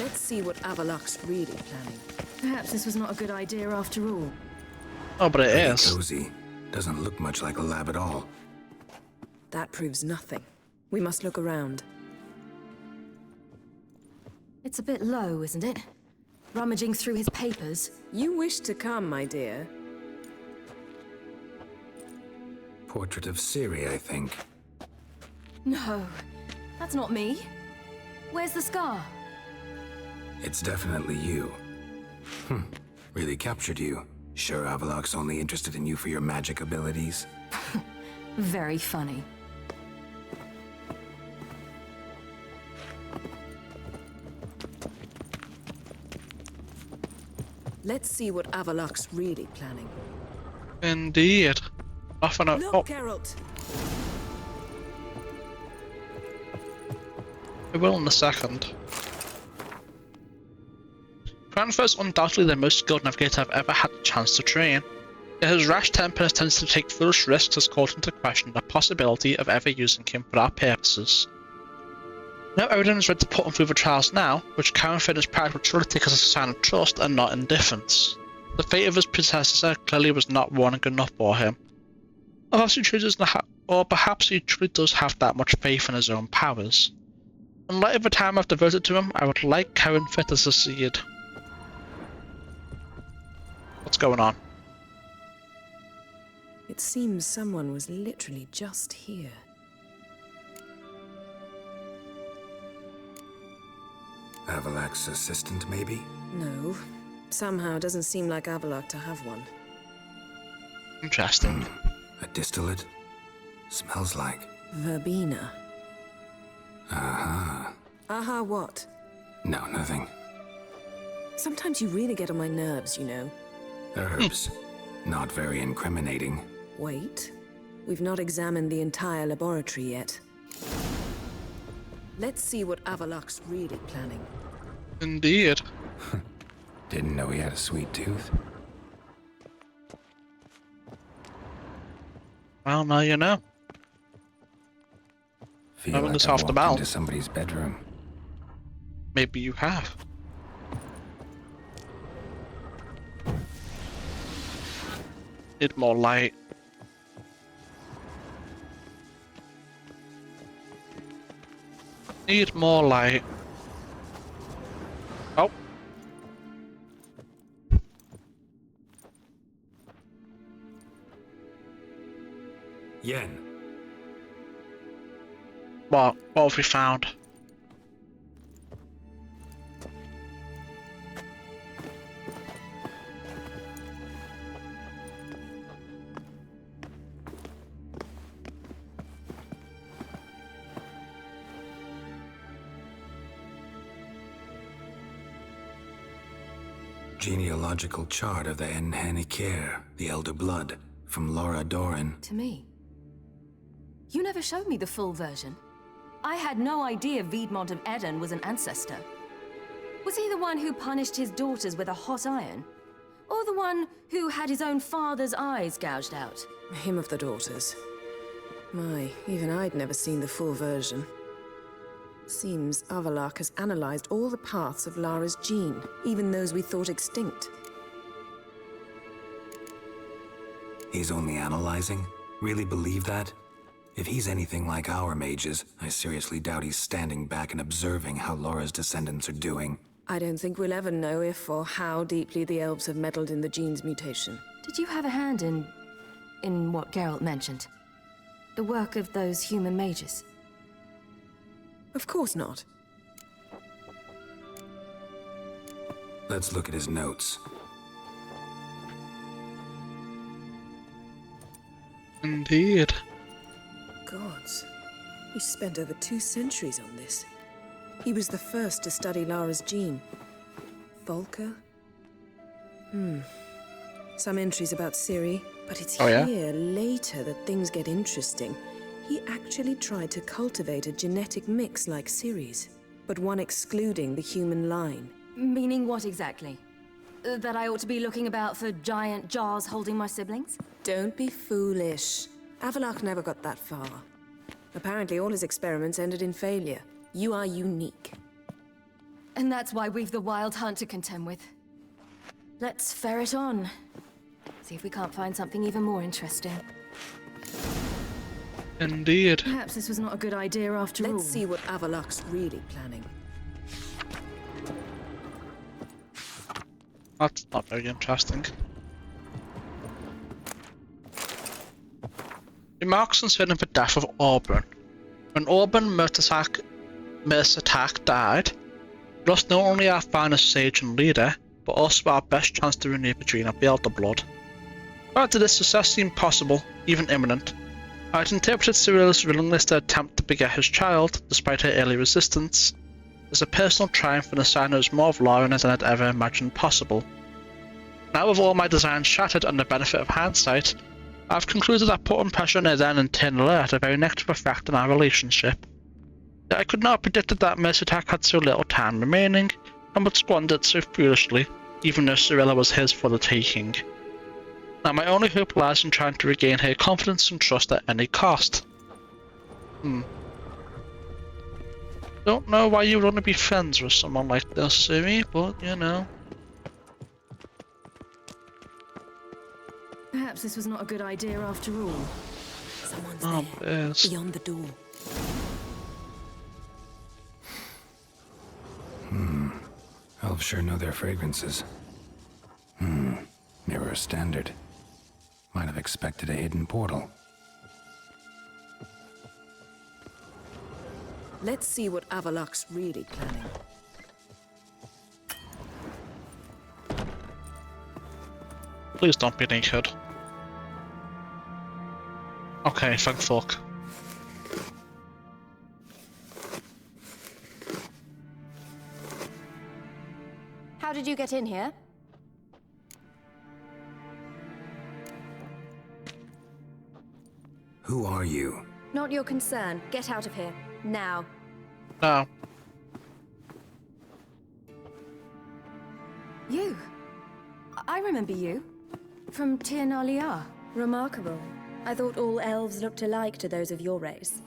Let's see what Avalok's really planning. Perhaps this was not a good idea after all. Oh, but it Pretty is. Cozy. Doesn't look much like a lab at all. That proves nothing. We must look around. It's a bit low, isn't it? Rummaging through his papers. You wish to come, my dear. Portrait of Ciri, I think. No, that's not me. Where's the scar? It's definitely you. Really captured you. Sure Avalok's only interested in you for your magic abilities? Very funny. Let's see what Avalok's really planning. Indeed. Off and Look, oh. Geralt! I will in a second. Cranfer is undoubtedly the most skilled navigator I've ever had the chance to train. Yet his rash temper and tendency to take foolish risks has called into question the possibility of ever using him for our purposes. No evidence is ready to put him through the trials now, which Karen Finn's pride would surely take as a sign of trust and not indifference. The fate of his predecessor clearly was not warning enough for him. Perhaps he truly does not or perhaps he truly does have that much faith in his own powers. In light of the time I've devoted to him, I would like Karen Finn to succeed. What's going on? It seems someone was literally just here. Avalok's assistant, maybe? No. Somehow it doesn't seem like Avalok to have one. Interesting. A distillate? Smells like... Verbena. Aha. Aha what? No, nothing. Sometimes you really get on my nerves, you know. Herbs. Not very incriminating. Wait. We've not examined the entire laboratory yet. Let's see what Avalok's really planning. Indeed. Didn't know he had a sweet tooth. Well, now you know. Feel Having like this I've off the walked bow. into somebody's bedroom. Maybe you have. Need more light. Need more light. Oh. Yen. What have we found? Genealogical chart of the Enhanikir, the Elder Blood, from Laura Doran. To me. You never showed me the full version. I had no idea Viedmont of Eden was an ancestor. Was he the one who punished his daughters with a hot iron? Or the one who had his own father's eyes gouged out? Him of the daughters. My, even I'd never seen the full version. Seems Avalok has analyzed all the paths of Lara's gene, even those we thought extinct. He's only analyzing? Really believe that? If he's anything like our mages, I seriously doubt he's standing back and observing how Laura's descendants are doing. I don't think we'll ever know if or how deeply the elves have meddled in the gene's mutation. Did you have a hand in what Geralt mentioned? The work of those human mages? Of course not. Let's look at his notes. Indeed. Gods. He spent over 2 centuries on this. He was the first to study Lara's gene. Volker? Some entries about Ciri, but it's here later that things get interesting. He actually tried to cultivate a genetic mix like Ciri's, but one excluding the human line. Meaning what exactly? That I ought to be looking about for giant jars holding my siblings? Don't be foolish. Avalok never got that far. Apparently all his experiments ended in failure. You are unique. And that's why we've the Wild Hunt to contend with. Let's ferret on. See if we can't find something even more interesting. Indeed. Perhaps this was not a good idea after all. Let's see what Avalok's really planning. That's not very interesting. Remarks concerning the death of Auburn. When Auburn Murtatak died, we lost not only our finest sage and leader, but also our best chance to renew the dream of the Elder Blood. Prior to this, success seemed possible, even imminent. I had interpreted Cyrilla's willingness to attempt to beget his child, despite her early resistance, as a personal triumph and a sign there was more of Laura than I'd ever imagined possible. Now with all my designs shattered and the benefit of hindsight, I've concluded that putting pressure on her then internally had a very negative effect on our relationship. Yet I could not have predicted that Mercitak had so little time remaining, and would squander it so foolishly, even though Cyrilla was his for the taking. Now my only hope lies in trying to regain her confidence and trust at any cost. Don't know why you would want to be friends with someone like this, Siri, but you know. Perhaps this was not a good idea after all. Someone's there, yes. beyond the door. Elves sure know their fragrances. Mirror standard. Might have expected a hidden portal. Let's see what Avalok's really planning. Please don't be naked. Okay, thank fuck. How did you get in here? Who are you? Not your concern. Get out of here. Now. No. You? I remember you. From EternalSilva. Remarkable. I thought all elves looked alike to those of your race.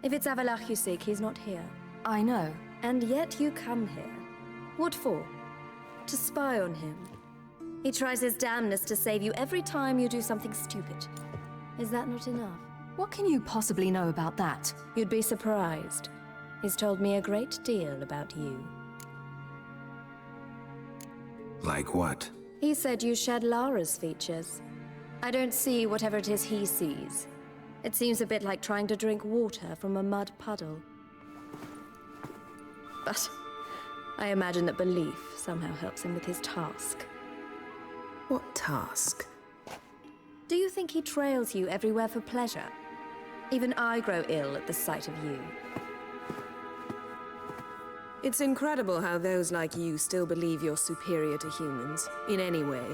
If it's Avalok you seek, he's not here. I know. And yet you come here. What for? To spy on him. He tries his damnedest to save you every time you do something stupid. Is that not enough? What can you possibly know about that? You'd be surprised. He's told me a great deal about you. Like what? He said you shared Lara's features. I don't see whatever it is he sees. It seems a bit like trying to drink water from a mud puddle. But I imagine that belief somehow helps him with his task. What task? Do you think he trails you everywhere for pleasure? Even I grow ill at the sight of you. It's incredible how those like you still believe you're superior to humans, in any way.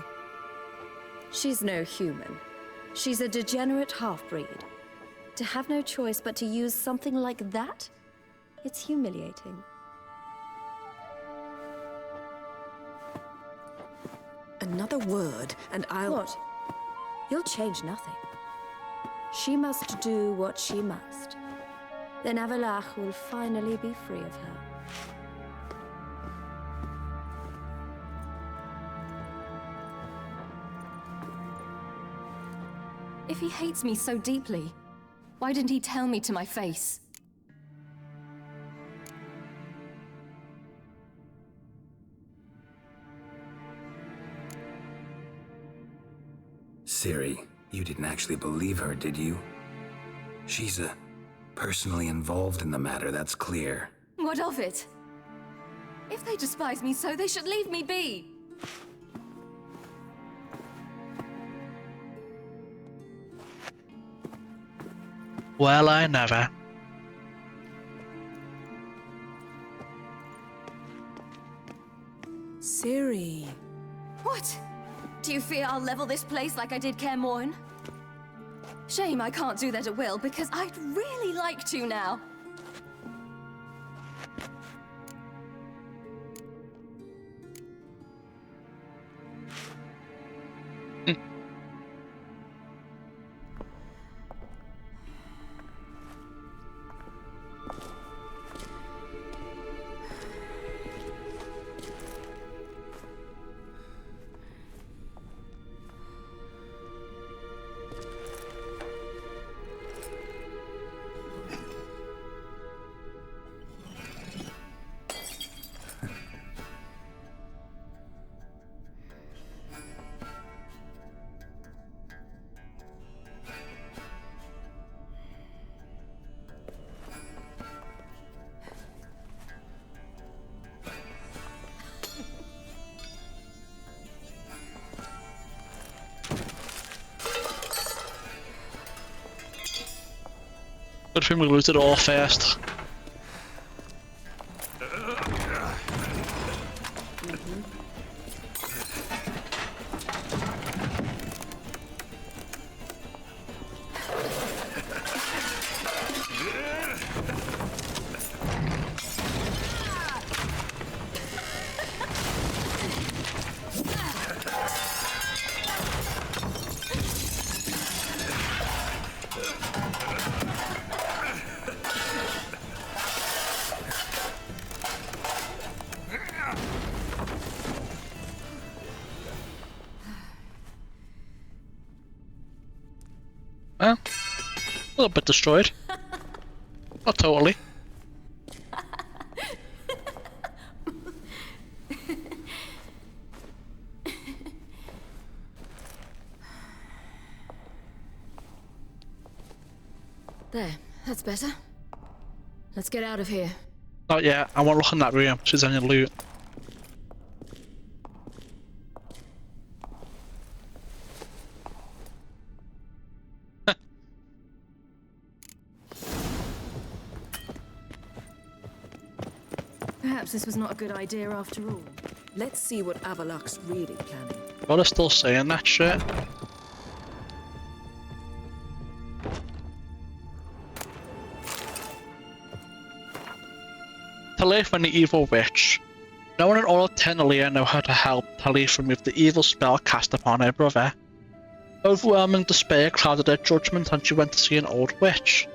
She's no human. She's a degenerate half-breed. To have no choice but to use something like that? It's humiliating. Another word, and I'll... What? You'll change nothing. She must do what she must. Then Avalok will finally be free of her. If he hates me so deeply, why didn't he tell me to my face? Ciri, you didn't actually believe her, did you? She's personally involved in the matter, that's clear. What of it? If they despise me so, they should leave me be. Well, I never. Ciri. What? Do you fear I'll level this place like I did Kaer Morhen? Shame I can't do that at will, because I'd really like to now. Good thing we looted it all first. Well, a little bit destroyed. Not totally. There, that's better. Let's get out of here. Not yet. I want to look in that room. See if there's any loot. Perhaps this was not a good idea after all. Let's see what Avalok's really planning. Well, they're still saying that shit. Talith and the evil witch. No one in all of Eternalia know how to help Talith remove the evil spell cast upon her brother. Overwhelming despair clouded her judgment and she went to see an old witch.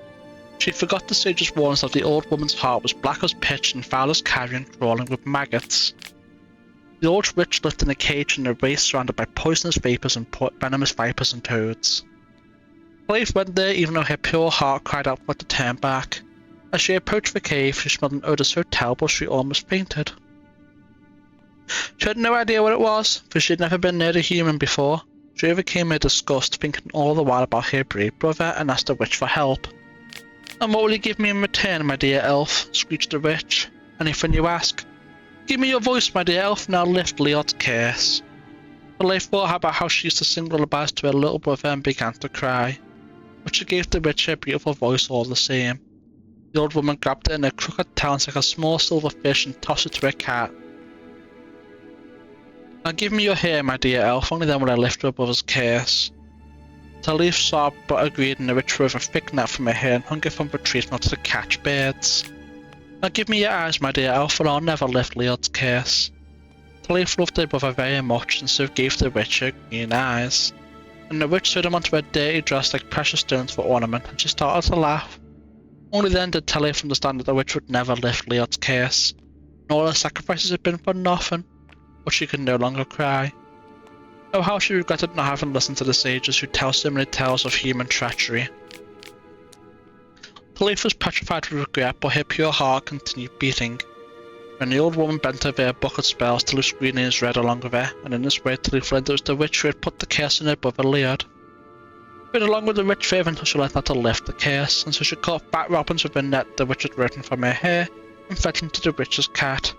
She forgot the sage's warnings that the old woman's heart was black as pitch and foul as carrion crawling with maggots. The old witch lived in a cage in a race surrounded by poisonous vapors and venomous vipers and toads. Talith went there even though her pure heart cried out for her to turn back. As she approached the cave, she smelled an odour so terrible she almost fainted. She had no idea what it was, for she had never been near a human before. She overcame her disgust, thinking all the while about her brave brother, and asked the witch for help. "And what will you give me in return, my dear elf?" screeched the witch. "Anything you ask." "Give me your voice, my dear elf, and I'll lift Leod's curse." Talith thought about how she used to sing lullabies to her little brother and began to cry. But she gave the witch her beautiful voice all the same. The old woman grabbed it in her crooked talons like a small silver fish and tossed it to her cat. "Now give me your hair, my dear elf, only then will I lift your brother's curse." Talith sobbed but agreed, and the witch wove a thick net from her hair and hung it from the trees not to catch birds. "Now give me your eyes, my dear elf, and I'll never lift Leod's curse." Talith loved her brother very much, and so gave the witch her green eyes. And the witch sewed them onto her dirty dress like precious stones for ornament, and she started to laugh. Only then did Talith understand that the witch would never lift Leod's curse, and all her sacrifices had been for nothing, but she could no longer cry. Oh, how she regretted not having listened to the sages who tell so many tales of human treachery. Talith was petrified with regret, but her pure heart continued beating. When the old woman bent over her book of spells, Talith's green ears read along with her, and in this way Talith learned it was the witch who had put the curse on her brother Leod. But along with the witch favor until she learned how to lift the curse, and so she caught fat robins with a net the witch had written from her hair, and fed them to the witch's cat.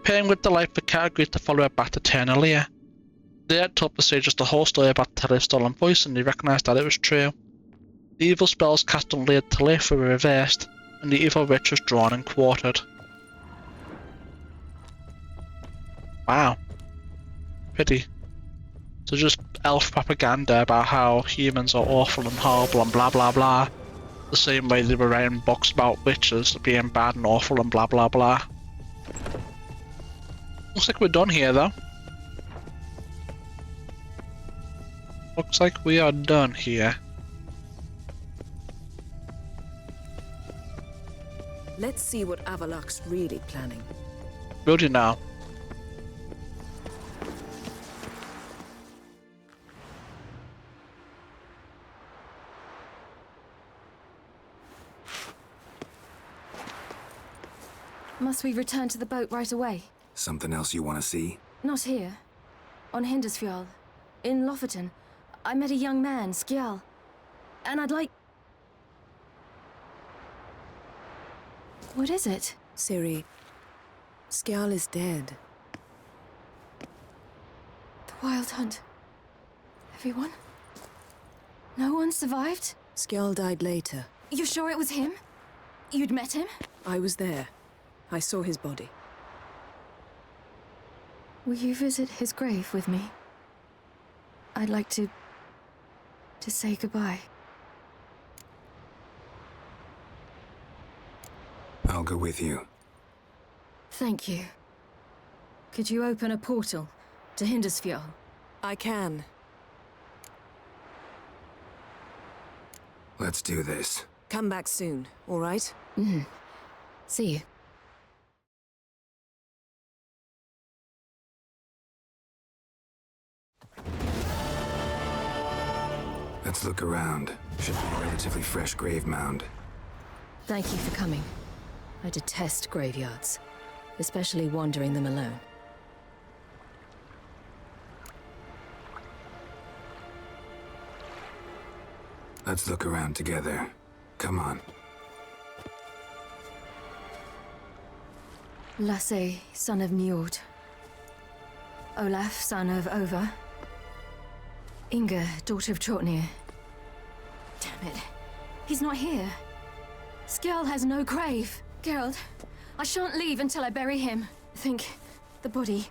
Paying with delight, the cat agreed to follow her back to Eternalia. They had told the sages the whole story about Talith's stolen voice, and they recognised that it was true. The evil spells cast on Leod Talith were reversed, and the evil witch was drawn and quartered. Wow. Pity. So just elf propaganda about how humans are awful and horrible and blah blah blah. The same way they were writing books about witches being bad and awful and blah blah blah. Looks like we're done here though. Looks like we are done here. Let's see what Avalok's really planning. Will you now? Must we return to the boat right away? Something else you want to see? Not here. On Hindersfjall. In Lofoten. I met a young man, Skjal. And I'd like... What is it? Ciri, Skjal is dead. The Wild Hunt. Everyone? No one survived? Skjal died later, You sure it was him? You'd met him? I was there. I saw his body. Will you visit his grave with me? I'd like to say goodbye. I'll go with you. Thank you. Could you open a portal to Hindersfjord? I can. Let's do this. Come back soon, all right? Mm-hmm. See you. Let's look around. Should be a relatively fresh grave mound. Thank you for coming. I detest graveyards, especially wandering them alone. Let's look around together. Come on. Lasse, son of Njord. Olaf, son of Over. Inga, daughter of Trotnir. Damn it. He's not here. Skjall has no grave. Geralt, I shan't leave until I bury him. Think, the body.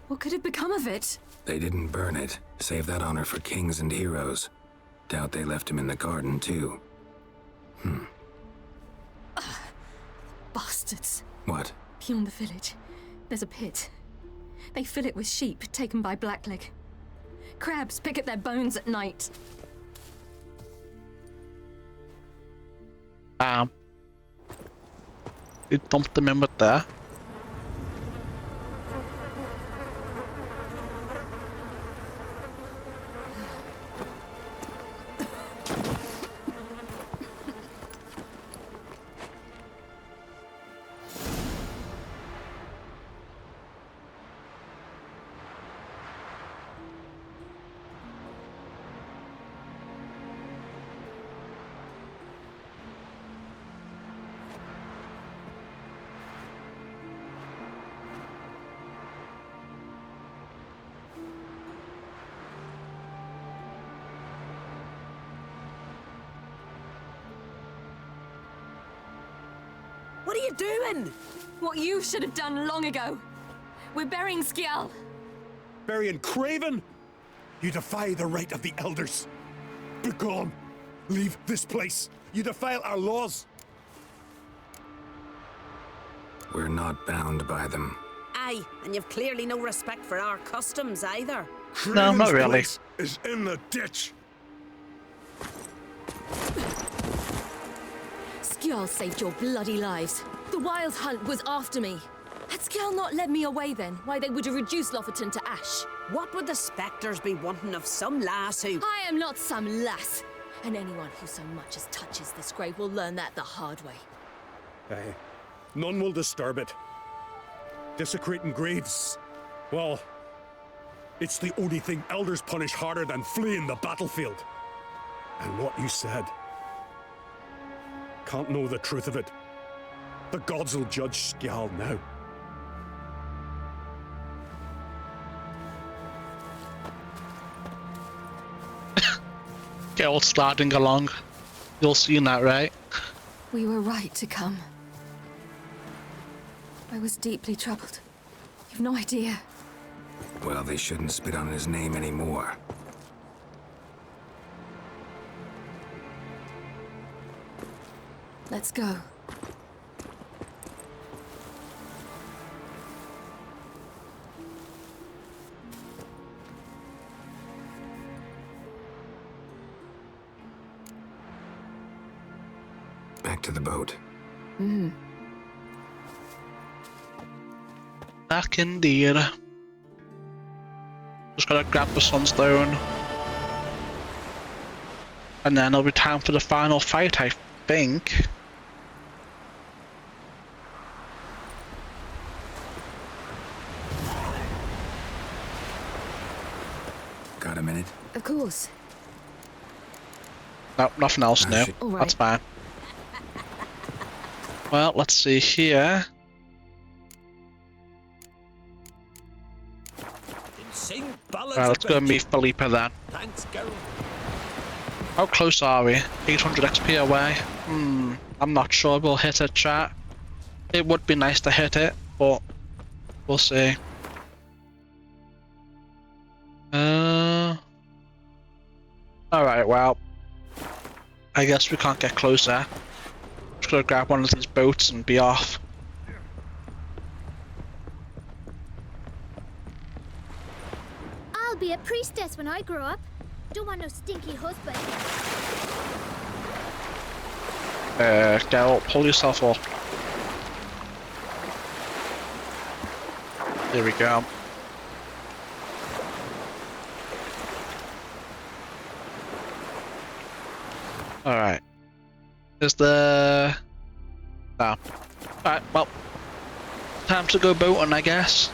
What could have become of it? They didn't burn it. Save that honor for kings and heroes. Doubt they left him in the garden, too. Bastards. What? Beyond the village, there's a pit. They fill it with sheep taken by Blackleg. Crabs pick at their bones at night. You dumped them in with there. What are you doing? What you should have done long ago. We're burying Skjall. Burying Craven? You defy the right of the elders. Begone. Leave this place. You defile our laws. We're not bound by them. Aye, and you've clearly no respect for our customs either. No, not really. Place is in the ditch. Skjall saved your bloody lives. The Wild Hunt was after me. Had Skjall not led me away then, why they would have reduced Lofoten to ash. What would the spectres be wanting of some lass who... I am not some lass. And anyone who so much as touches this grave will learn that the hard way. Aye. None will disturb it. Desecrating graves. Well, it's the only thing elders punish harder than fleeing the battlefield. And what you said. Can't know the truth of it. The gods will judge Skjall now. Get all sliding along. You'll see that, right? We were right to come. I was deeply troubled. You've no idea. Well, they shouldn't spit on his name anymore. Let's go. Back to the boat. Back indeed. Just gotta grab the sunstone. And then it'll be time for the final fight, I think. Got a minute? Of course. No, nothing else, no. All That's right. fine. Well, let's see here. Right, let's go and meet Felipe then. Thanks, Geralt. How close are we? 800 XP away. I'm not sure we'll hit it, chat. It would be nice to hit it, but we'll see. Alright, well, I guess we can't get closer. Just gotta grab one of these boats and be off. I'll be a priestess when I grow up. Don't want no stinky husband. Geralt, pull yourself up. There we go. Alright. Is the... No. Alright, well. Time to go boating, I guess.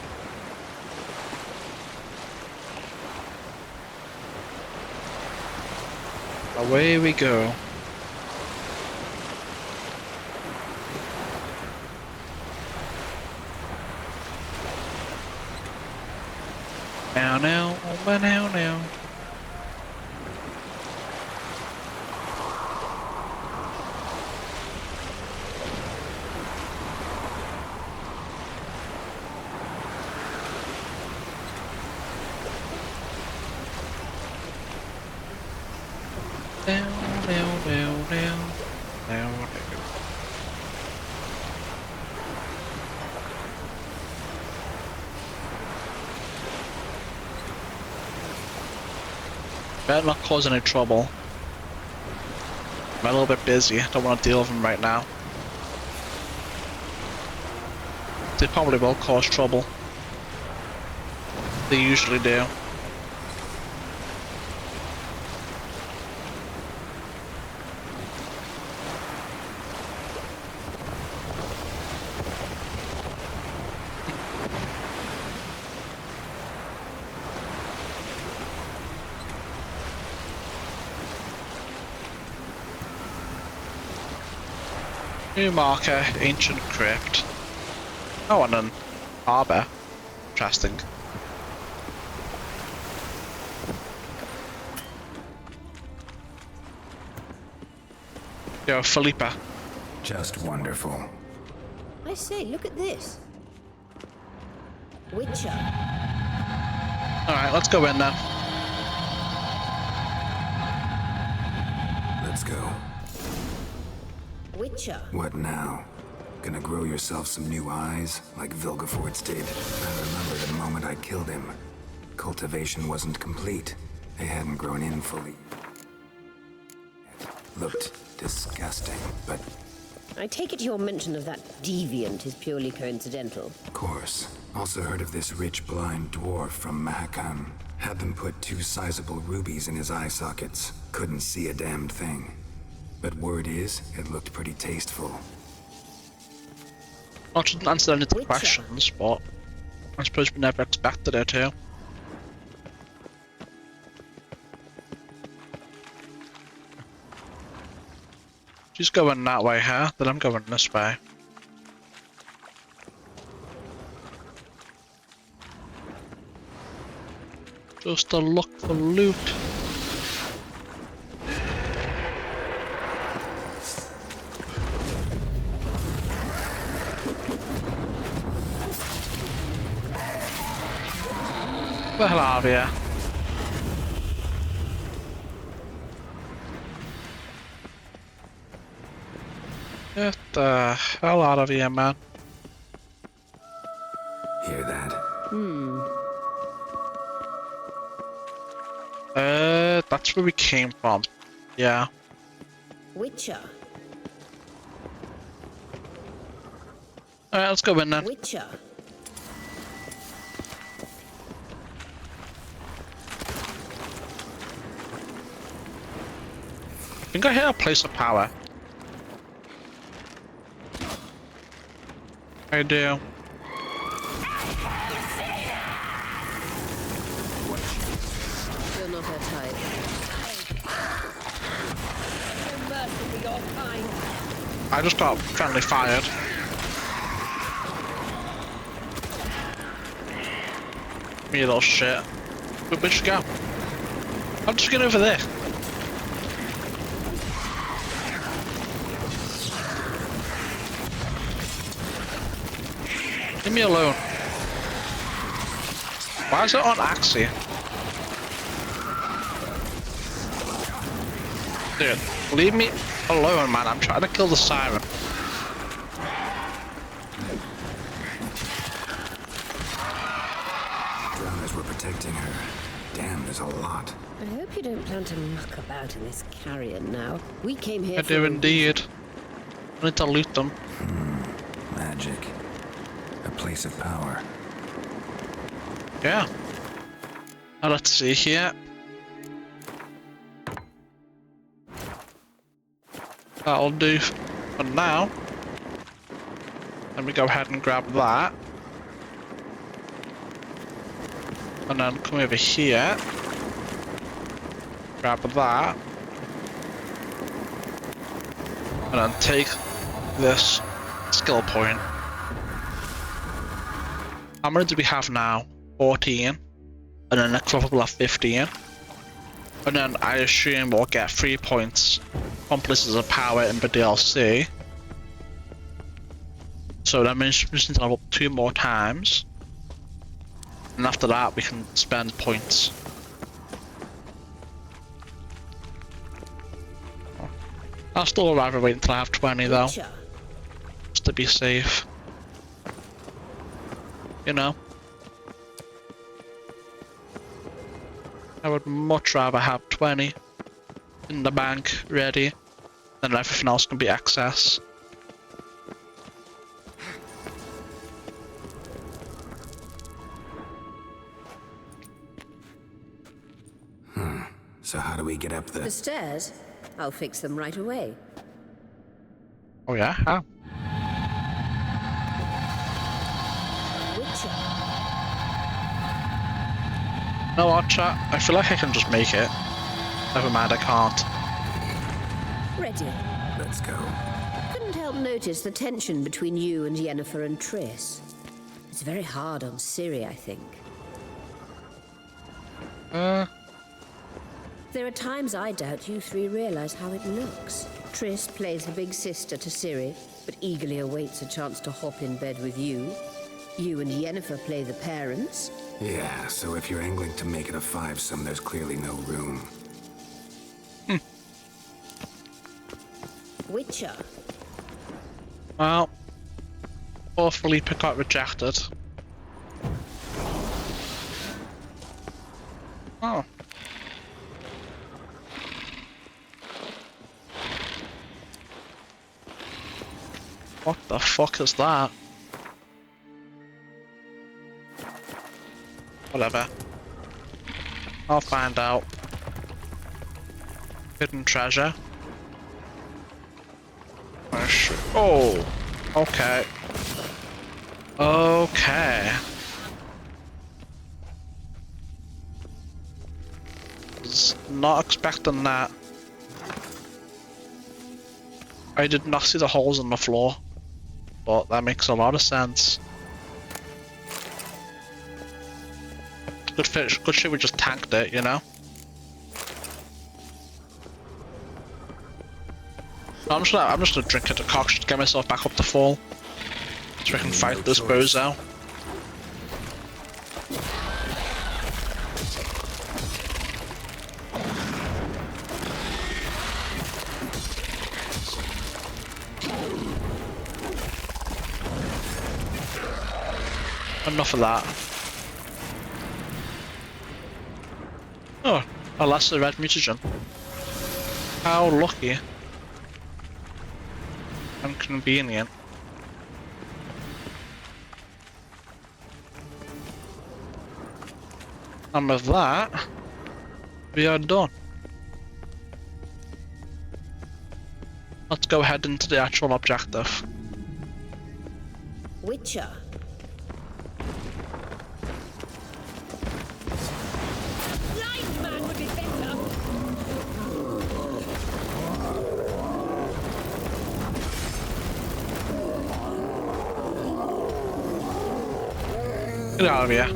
Away we go. Now, now, now, now. Better not cause any trouble. I'm a little bit busy, don't want to deal with them right now. They probably will cause trouble. They usually do. New marker, ancient crypt. Oh, and an arbor. Interesting. Yo, Philippa. Just wonderful. I say, look at this. Witcher. Alright, let's go in then. Let's go. Witcher. What now? Gonna grow yourself some new eyes, like Vilgefortz did? I remember the moment I killed him. Cultivation wasn't complete. They hadn't grown in fully. It looked disgusting, but... I take it your mention of that deviant is purely coincidental. Of course. Also heard of this rich blind dwarf from Mahakan. Had them put 2 sizable rubies in his eye sockets. Couldn't see a damned thing. But word is, it looked pretty tasteful. I didn't answer any of the questions, but I suppose we never expected it to. She's going that way here, then I'm going this way. Just to look for loot. What the hell are you? Get the hell out of here, man. Hear that? That's where we came from. Yeah. Witcher. Alright, let's go in then. Witcher. I think I hear a place of power. I do. You're not her type. I just got friendly fired. Me little shit. Where'd you go? I'll just get over there. Leave me alone. Why is it on Axie? Dude, leave me alone, man. I'm trying to kill the siren. Drowners were protecting her. Damn, there's a lot. I hope you don't plan to muck about in this carrion now. We came here I do indeed. I need to loot them. Magic. A place of power. Yeah. Now let's see here. That'll do for now. Let me go ahead and grab that. And then come over here. Grab that. And then take this skill point. How many do we have now? 14. And then next level we'll have 15. And then I assume we'll get 3 points from places of power in the DLC. So that means we just need to level up 2 more times. And after that we can spend points. I'll still rather wait until I have 20 though. Just to be safe. You know? I would much rather have 20 in the bank ready, then everything else can be access. So how do we get up The stairs? I'll fix them right away. Oh yeah? How? No, what, chat? I feel like I can just make it. Never mind, I can't. Ready. Let's go. Couldn't help notice the tension between you and Yennefer and Triss. It's very hard on Ciri, I think. There are times I doubt you three realize how it looks. Triss plays the big sister to Ciri, but eagerly awaits a chance to hop in bed with you. You and Yennefer play the parents. Yeah, so if you're angling to make it a 5-some, there's clearly no room. Witcher. Well, poor Felipe got rejected. Oh. What the fuck is that? Whatever. I'll find out. Hidden treasure. Oh, okay. Okay. Was not expecting that. I did not see the holes in the floor, but that makes a lot of sense. Good fish, good shit, we just tanked it, you know? I'm just gonna drink a decoction to get myself back up to full. So I can fight this bozo. Enough of that. Oh, a lesser red mutagen. How lucky. And convenient. And with that, we are done. Let's go ahead into the actual objective. Witcher. Blind man would be better. Get out of here.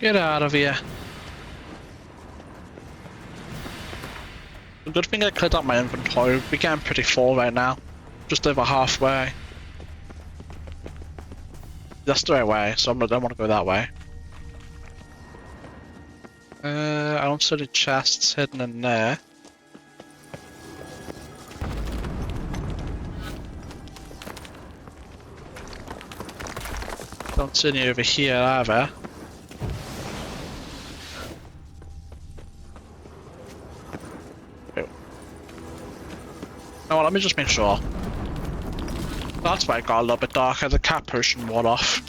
Get out of here. Good thing I cleared out my inventory. We're getting pretty full right now. Just over halfway. That's the right way, so I don't want to go that way. I don't see any chests hidden in there. Don't see any over here either. Oh, let me just make sure. That's why it got a little bit darker. The cat potion wore off.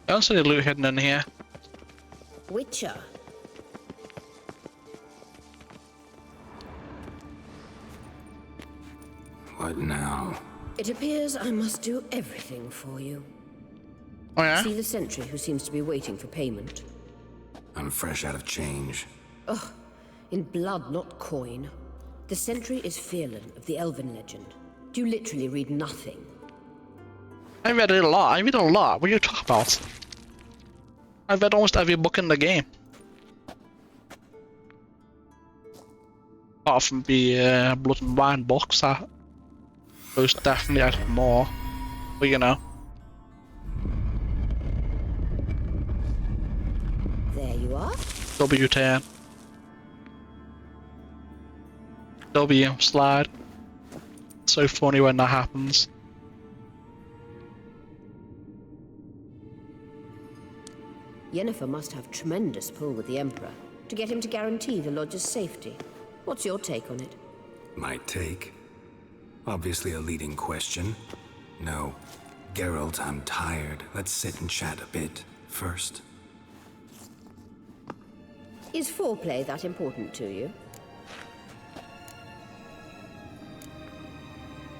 I don't see any loot hidden in here. Witcher. What now? It appears I must do everything for you. Oh yeah? See the sentry who seems to be waiting for payment. I'm fresh out of change. Ugh, in blood, not coin. The sentry is Fearlan of the Elven legend. Do you literally read nothing? I read it a lot. I read a lot. What are you talking about? I've read almost every book in the game. Apart from the Blood and Wine books, those definitely add more. But you know. There you are. W10. W slide. So funny when that happens. Yennefer must have tremendous pull with the Emperor to get him to guarantee the Lodge's safety. What's your take on it? My take? Obviously a leading question. No. Geralt, I'm tired. Let's sit and chat a bit first. Is foreplay that important to you?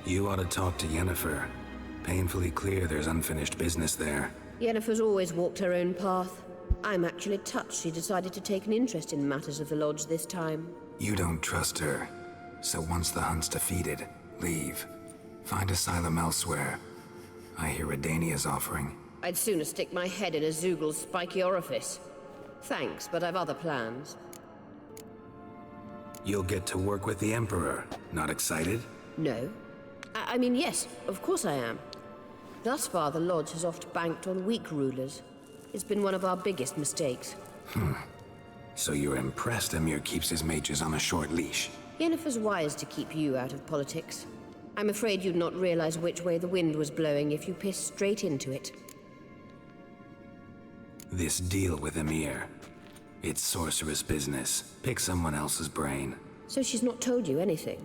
You ought to talk to Yennefer. Painfully clear there's unfinished business there. Yennefer's always walked her own path. I'm actually touched she decided to take an interest in matters of the Lodge this time. You don't trust her. So once the hunt's defeated, leave. Find asylum elsewhere. I hear Redania's offering. I'd sooner stick my head in a Zoogl's spiky orifice. Thanks, but I've other plans. You'll get to work with the Emperor. Not excited? No. I mean, yes, of course I am. Thus far, the Lodge has oft banked on weak rulers. It's been one of our biggest mistakes. So you're impressed Emir keeps his mages on a short leash? Yennefer's wise to keep you out of politics. I'm afraid you'd not realize which way the wind was blowing if you pissed straight into it. This deal with Emir. It's sorceress business. Pick someone else's brain. So she's not told you anything?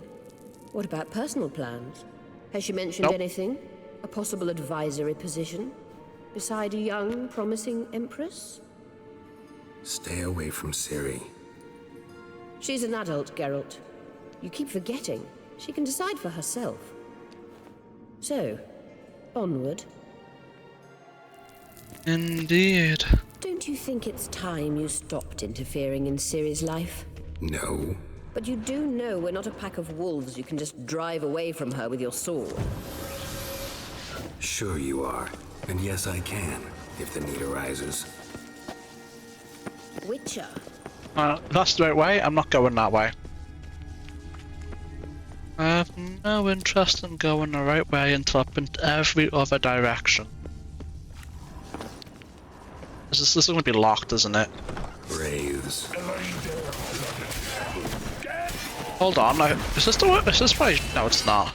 What about personal plans? Has she mentioned anything? A possible advisory position? Beside a young, promising empress? Stay away from Ciri. She's an adult, Geralt. You keep forgetting. She can decide for herself. So, onward. Indeed. Don't you think it's time you stopped interfering in Ciri's life? No. But you do know we're not a pack of wolves you can just drive away from her with your sword. Sure you are. And yes, I can, if the need arises. Witcher. That's the right way. I'm not going that way. I have no interest in going the right way until I've been every other direction. This is going to be locked, isn't it? Braves. Hold on, no. Is this way? No, it's not.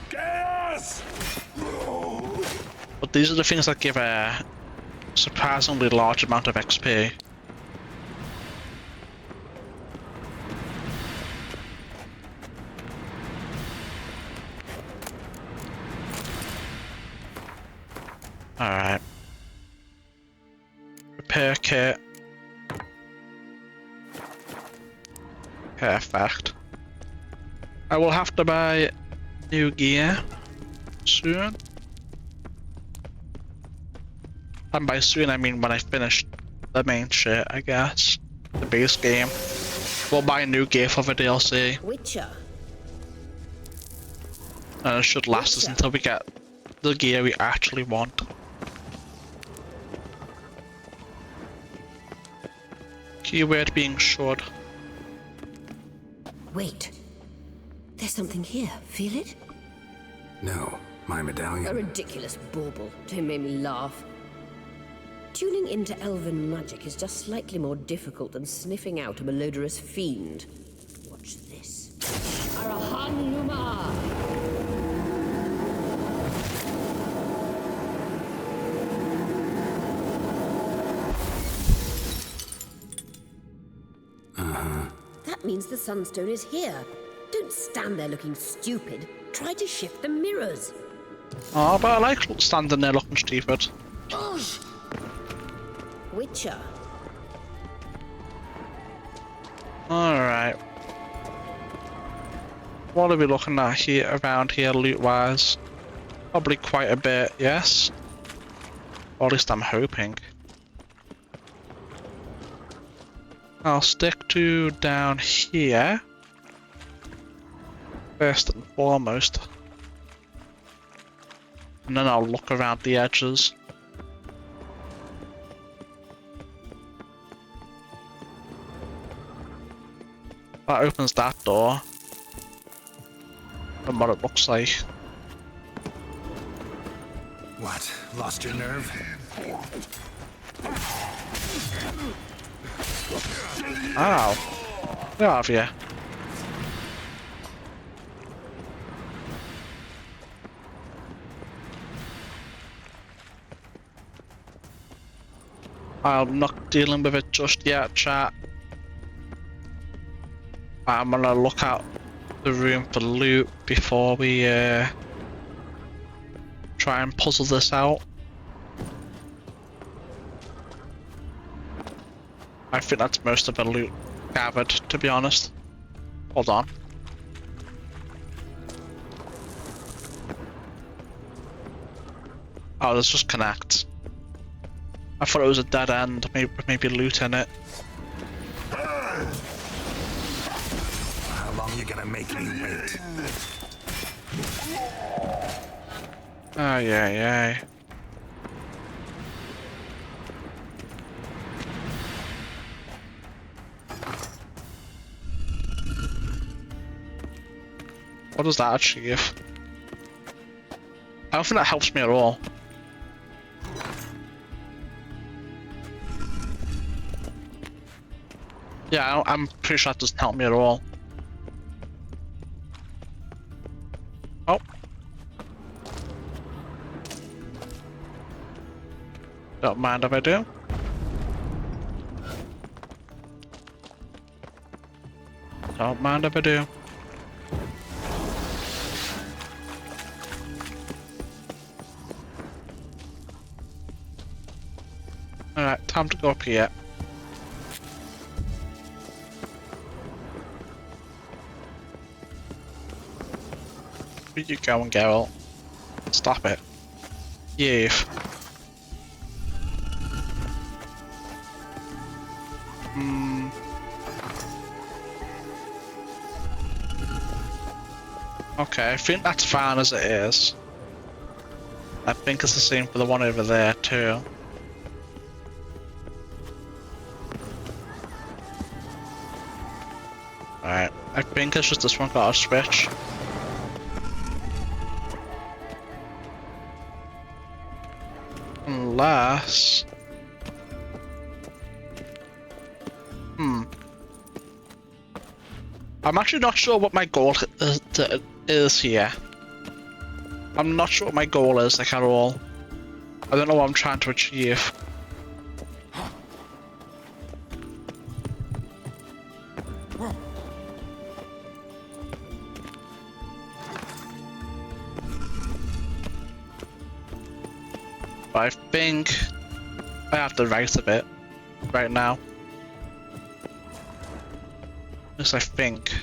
But these are the things that give a surprisingly large amount of XP. Alright. Repair kit. Perfect. I will have to buy new gear soon. And by soon I mean when I finish the main shit, I guess. The base game. We'll buy new gear for the DLC. Witcher. And it should last us until we get the gear we actually want. keyword being should. Wait. There's something here. Feel it? No, my medallion. A ridiculous bauble. Don't make me laugh. Tuning into elven magic is just slightly more difficult than sniffing out a malodorous fiend. Watch this. Arahan Numa! That means the sunstone is here. Don't stand there looking stupid. Try to shift the mirrors. Oh, but I like standing there looking stupid. Witcher. Alright. What are we looking at here around here loot wise? Probably quite a bit, yes? Or at least I'm hoping. I'll stick to down here. First and foremost. And then I'll look around the edges. That opens that door. And what it looks like. What? Lost your nerve? Ow. Where have you? I'm not dealing with it just yet, chat. I'm gonna look out the room for loot before we try and puzzle this out. I think that's most of the loot gathered, to be honest. Hold on. Oh, this just connects. I thought it was a dead end, maybe loot in it. How long are you gonna make me wait? Oh, yeah. What does that achieve? I don't think that helps me at all. Yeah, I'm pretty sure that doesn't help me at all. Oh. Don't mind if I do. Don't mind if I do. Alright, time to go up here. Where you going, Geralt? Stop it. Yeah. Okay, I think that's fine as it is. I think it's the same for the one over there too. Alright, I think it's just this one got a switch. Unless... I'm actually not sure what my goal is here. I'm not sure what my goal is, like, at all. I don't know what I'm trying to achieve. But I think I have the right of it right now. Yes, I think.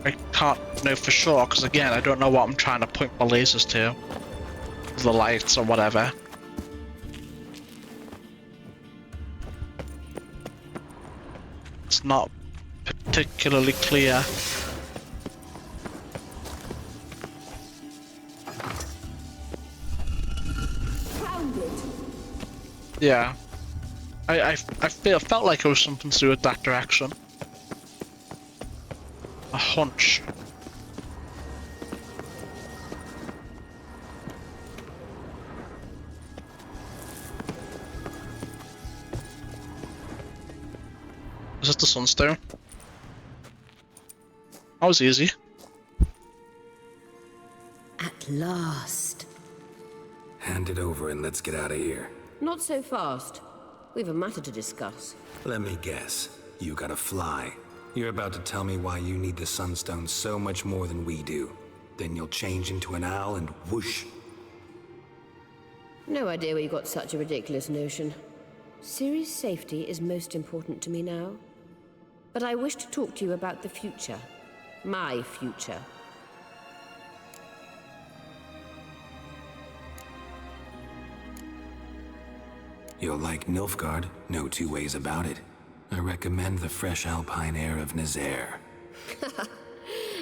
I can't know for sure because again I don't know what I'm trying to point my lasers to. The lights or whatever. It's not particularly clear. Yeah. I felt like it was something to do with that direction. A hunch. Is it the sunstone? That was easy. At last. Hand it over and let's get out of here. Not so fast. We've a matter to discuss. Let me guess. You gotta fly. You're about to tell me why you need the Sunstone so much more than we do. Then you'll change into an owl and whoosh. No idea where you got such a ridiculous notion. Ciri's safety is most important to me now. But I wish to talk to you about the future. My future. You'll like Nilfgaard, no two ways about it. I recommend the fresh alpine air of Nazaire.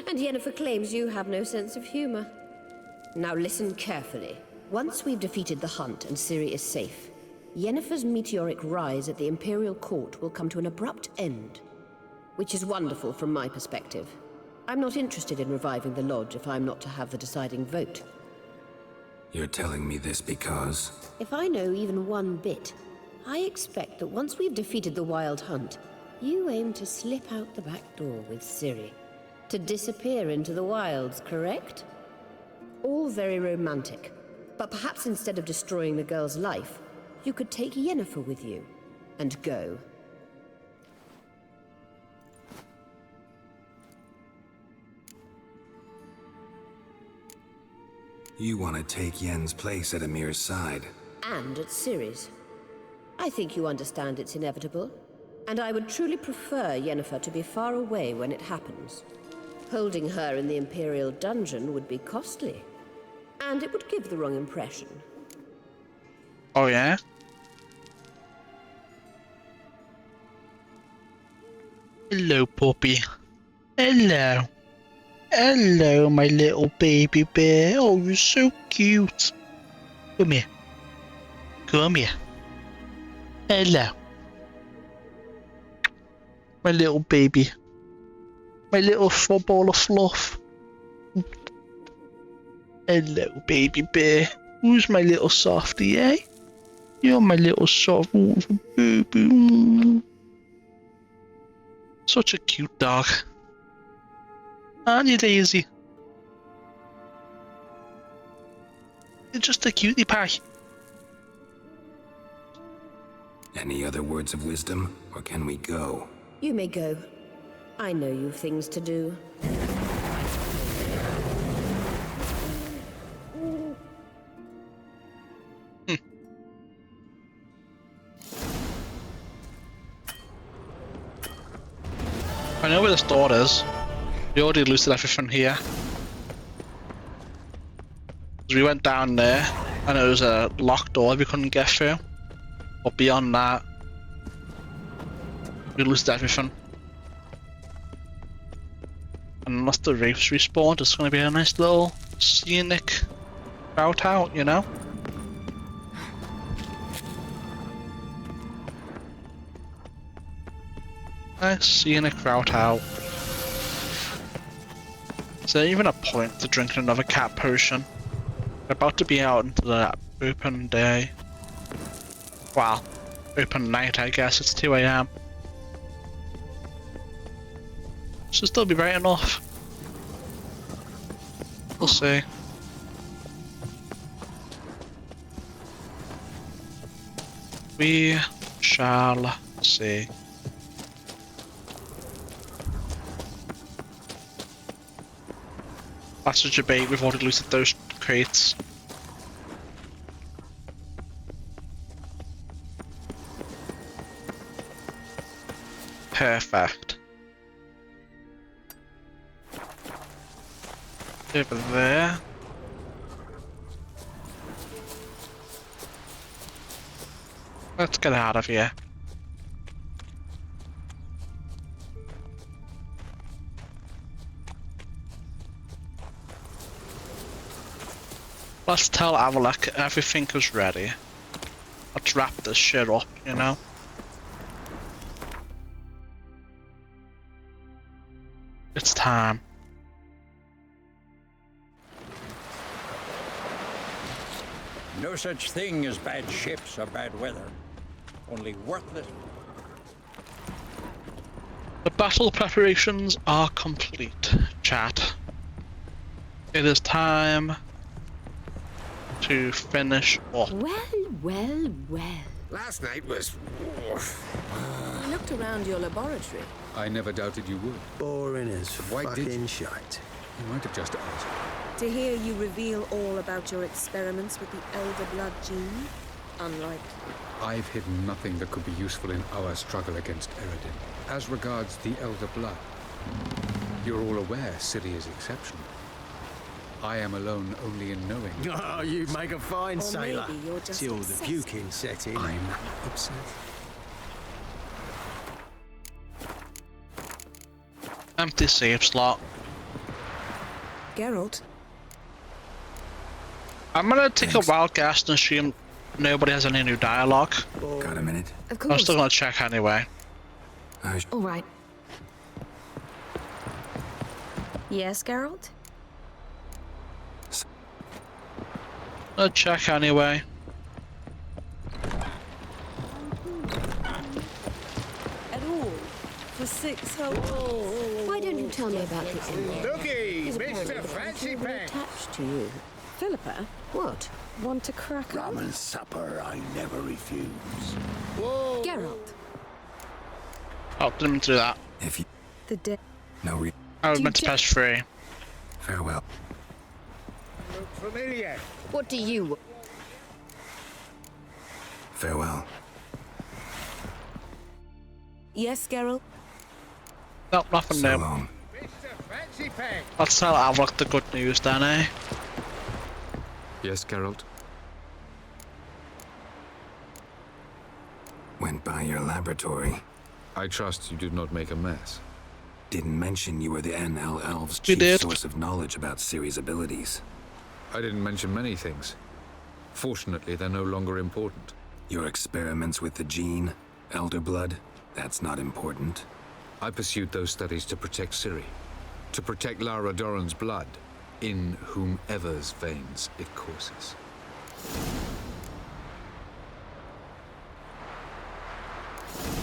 And Yennefer claims you have no sense of humor. Now listen carefully. Once we've defeated the hunt and Ciri is safe, Yennefer's meteoric rise at the Imperial Court will come to an abrupt end. Which is wonderful from my perspective. I'm not interested in reviving the Lodge if I'm not to have the deciding vote. You're telling me this because... If I know even one bit, I expect that once we've defeated the Wild Hunt, you aim to slip out the back door with Ciri. To disappear into the wilds, correct? All very romantic. But perhaps instead of destroying the girl's life, you could take Yennefer with you, and go. You want to take Yen's place at Amir's side. And at Ciri's. I think you understand it's inevitable, and I would truly prefer Yennefer to be far away when it happens. Holding her in the Imperial dungeon would be costly, and it would give the wrong impression. Oh yeah? Hello, puppy. Hello. Hello, my little baby bear. Oh, you're so cute. Come here. Come here. Hello. My little baby. My little ball of fluff. Hello, baby bear. Who's my little softie, eh? You're my little soft baby. Such a cute dog. Aren't you, Daisy? You're just a cutie pie. Any other words of wisdom, or can we go? You may go. I know you've things to do. I know where this door is. We already looted everything here. We went down there, and it was a locked door we couldn't get through. But beyond that, we looted everything. And unless the wraiths respawned, it's going to be a nice little scenic route out, you know? Nice scenic route out. Is there even a point to drinking another cat potion? We're about to be out into the open day. Well, open night, I guess. It's 2 AM. Should still be bright enough. We'll see. We shall see. That's such a bait, we've already looted those crates. Perfect. Over there. Let's get out of here. Let's tell Avalok everything is ready. Let's wrap this shit up, you know? It's time. No such thing as bad ships or bad weather. Only worthless. The battle preparations are complete, chat. It is time to finish off. Well. Last night was... I looked around your laboratory. I never doubted you would. Boring as Why did fucking you? shite. You might have just asked. To hear you reveal all about your experiments with the Elder Blood gene? Unlikely. I've hidden nothing that could be useful in our struggle against Eredin. As regards the Elder Blood, you're all aware Ciri is exceptional. I am alone only in knowing. Oh, you make a fine Or sailor. maybe you're just Till the obsessed. puking set in. I'm obsessed. Empty save slot. Geralt, I'm gonna take a wild guess and assume nobody has any new dialogue. Got a minute? Of I'm course. still gonna check anyway. All right. Yes, Geralt? I'll check anyway. at all for 6 whole... Why don't you tell me about the Emerald? Looky, Is Mr. apparently the Fancy particularly Pants. attached to you. Philippa, What? want to crack on? Ramen supper I never refuse. Whoa! Geralt, Oh, didn't mean to do that. If you... the dead. No re... I was Do meant to you press free. Farewell. Look familiar. What do you... Farewell. Yes, Geralt? No, nothing So new. long. Mr. Fancy Pants. Let's tell Avrock the good news then, eh? Yes, Geralt? Went by your laboratory. I trust you did not make a mess. Didn't mention you were the NL Elves' We chief did. source of knowledge about Ciri's abilities. I didn't mention many things. Fortunately, they're no longer important. Your experiments with the gene, Elder Blood, that's not important. I pursued those studies to protect Ciri. To protect Lara Doran's blood, in whomever's veins it courses.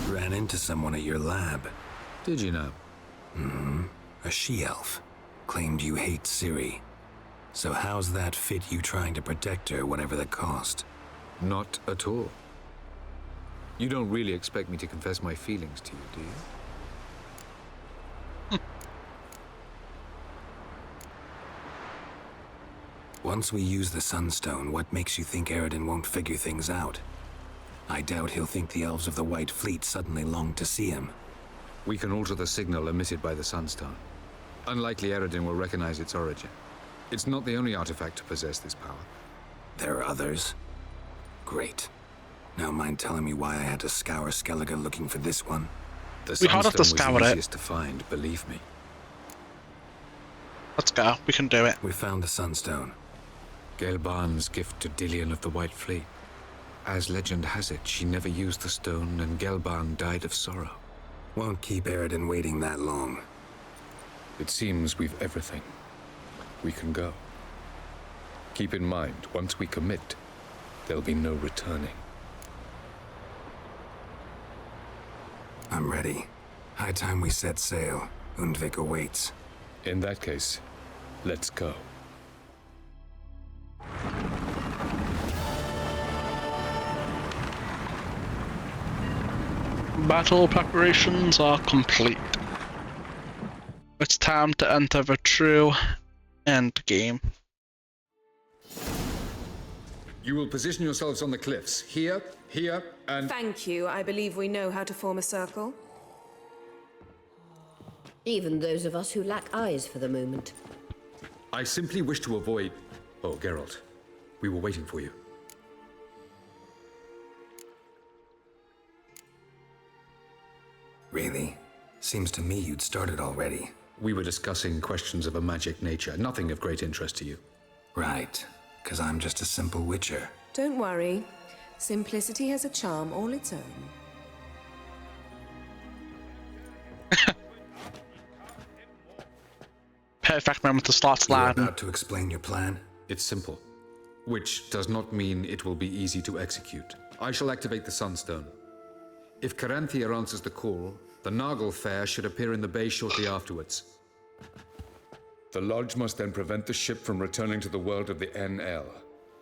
Ran into someone at your lab. Did you know? Mm-hmm. A she-elf. Claimed you hate Ciri. So how's that fit you trying to protect her, whatever the cost? Not at all. You don't really expect me to confess my feelings to you, do you? Once we use the Sunstone, what makes you think Eredin won't figure things out? I doubt he'll think the Elves of the White Fleet suddenly long to see him. We can alter the signal emitted by the Sunstone. Unlikely Eredin will recognize its origin. It's not the only artifact to possess this power. There are others? Great. Now mind telling me why I had to scour Skellige looking for this one? The We had Sunstone to was scour the it. easiest to find, believe me. Let's go. We can do it. We found the Sunstone. Gelban's gift to Dillion of the White Fleet. As legend has it, she never used the stone and Gelban died of sorrow. Won't keep Eredin waiting that long. It seems we've everything. We can go. Keep in mind, once we commit, there'll be no returning. I'm ready. High time we set sail. Undvik awaits. In that case, let's go. Battle preparations are complete. It's time to enter the true end game. You will position yourselves on the cliffs. Here, here, and... Thank you. I believe we know how to form a circle. Even those of us who lack eyes for the moment. I simply wish to avoid... Oh, Geralt. We were waiting for you. Really? Seems to me you'd started already. We were discussing questions of a magic nature, nothing of great interest to you. Right. 'Cause I'm just a simple witcher. Don't worry. Simplicity has a charm all its own. perfect moment to start You're sliding. about to explain your plan? It's simple, which does not mean it will be easy to execute. I shall activate the Sunstone. If Caranthia answers the call, the Noggle Fair should appear in the bay shortly afterwards. The Lodge must then prevent the ship from returning to the world of the NL,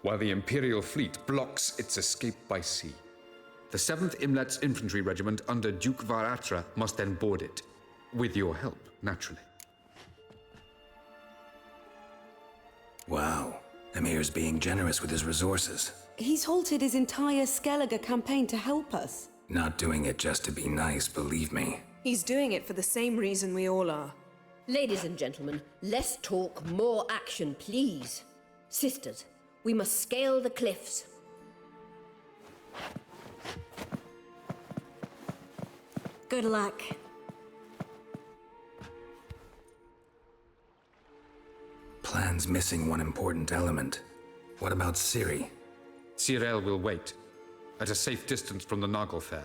while the Imperial fleet blocks its escape by sea. The 7th Imlet's Infantry Regiment under Duke Varatra must then board it. With your help, naturally. Wow. Emir's being generous with his resources. He's halted his entire Skellige campaign to help us. Not doing it just to be nice, believe me. He's doing it for the same reason we all are. Ladies and gentlemen, less talk, more action, please. Sisters, we must scale the cliffs. Good luck. Plan's missing one important element. What about Ciri? Cyril will wait, at a safe distance from the Noggle Fair.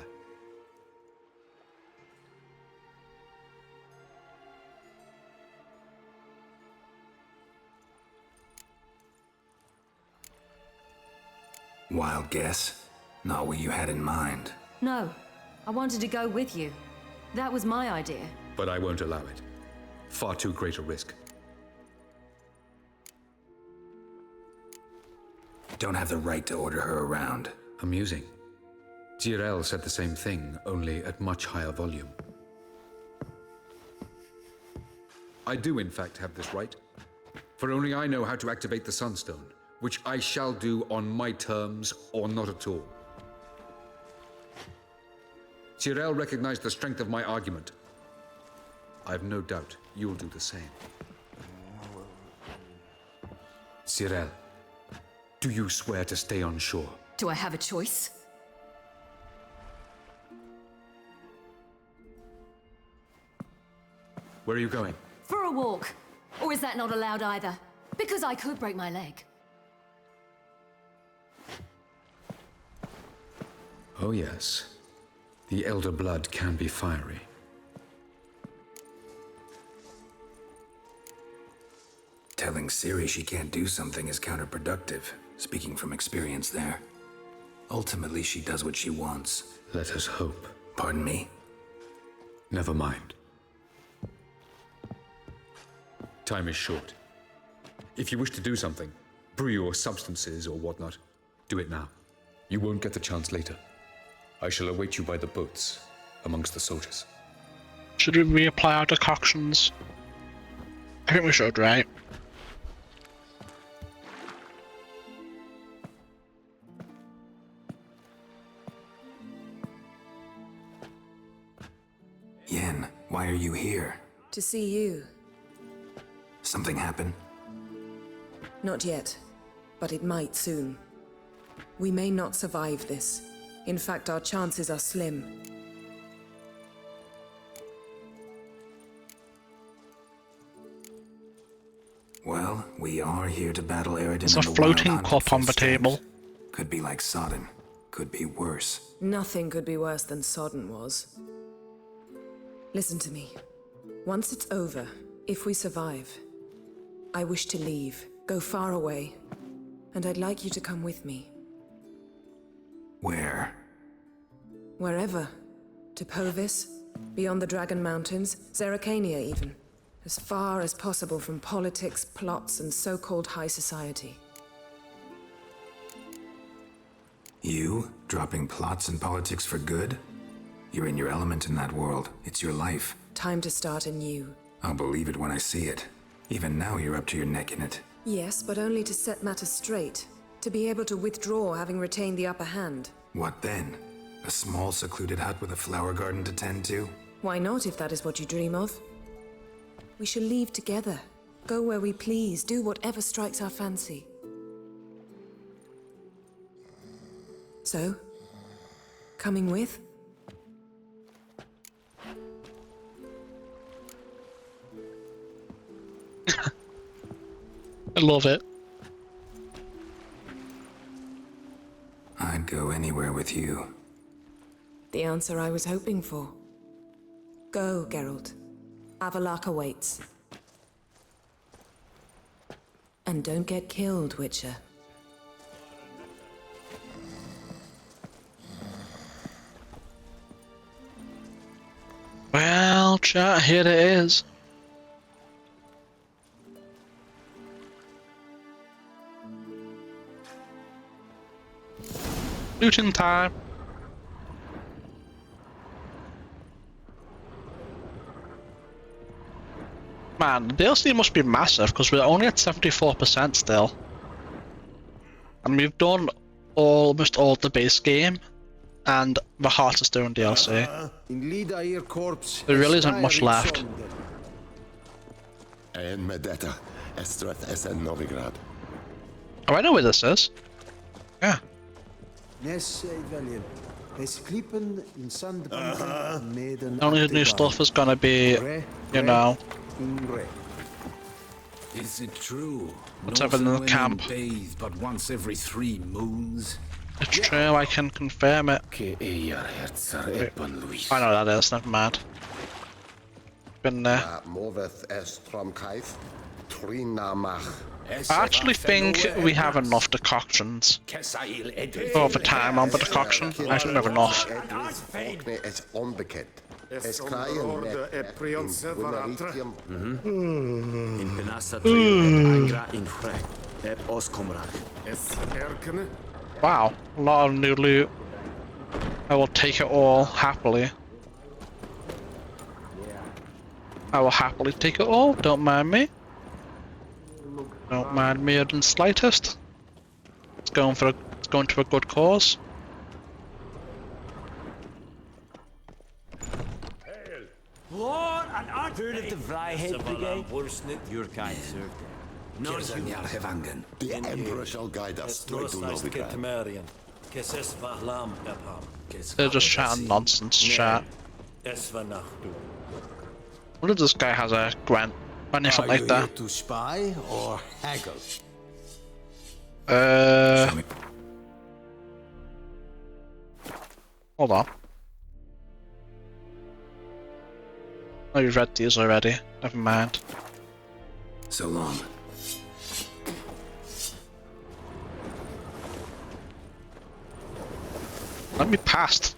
Wild guess? Not what you had in mind. No, I wanted to go with you. That was my idea. But I won't allow it. Far too great a risk. Don't have the right to order her around. Amusing. Cyril said the same thing, only at much higher volume. I do, in fact, have this right. For only I know how to activate the Sunstone, which I shall do on my terms or not at all. Cyril recognized the strength of my argument. I've no doubt you'll do the same. Cyril, do you swear to stay on shore? Do I have a choice? Where are you going? For a walk. Or is that not allowed either? Because I could break my leg. Oh yes. The Elder Blood can be fiery. Telling Ciri she can't do something is counterproductive, speaking from experience there. Ultimately, she does what she wants. Let us hope. Pardon me? Never mind. Time is short. If you wish to do something, brew your substances or whatnot, do it now. You won't get the chance later. I shall await you by the boats, amongst the soldiers. Should we reapply our decoctions? I think we should, right? Yen, why are you here? To see you. Something happen? Not yet, but it might soon. We may not survive this. In fact, our chances are slim. Well, we are here to battle Eredin. There's a floating cup on the table. Could be like Sodden. Could be worse. Nothing could be worse than Sodden was. Listen to me. Once it's over, if we survive, I wish to leave, go far away, and I'd like you to come with me. Where? Wherever. To Povis, beyond the Dragon Mountains, Zeracania even. As far as possible from politics, plots, and so-called high society. You? Dropping plots and politics for good? You're in your element in that world. It's your life. Time to start anew. I'll believe it when I see it. Even now you're up to your neck in it. Yes, but only to set matters straight. To be able to withdraw having retained the upper hand. What then? A small secluded hut with a flower garden to tend to? Why not, if that is what you dream of? We shall leave together. Go where we please, do whatever strikes our fancy. So, coming with? I love it. I'd go anywhere with you. The answer I was hoping for. Go, Geralt. Avalok awaits. And don't get killed, Witcher. Well, chat, here it is. Looting time. Man, the DLC must be massive because we're only at 74% still. And we've done almost all the base game and the Heart of Stone DLC. There really isn't much left. En Medetta, Estrath Essen Novigrad. Oh, I know where this is. Yeah. Only new stuff is gonna be, you know, is it true? whatever in the camp. Bathe but once every 3 moons. It's true, I can confirm it. Wait, I know that is, never mind. Been there. I actually think we have enough decoctions. Over time on the decoction, I think we have enough. Wow, a lot of new loot. I will take it all happily. I will happily take it all, don't mind me. Don't mind me in the slightest. It's going to a good cause. Lord and Heard of the Vryhead Brigade? Your kind, sir. The Emperor shall guide us straight to Novigrad. They're just chatting nonsense, chat. What if this guy has a grant or anything like that? To spy or haggle? Hold on. Oh, you've read these already. Never mind. So long. Let me past.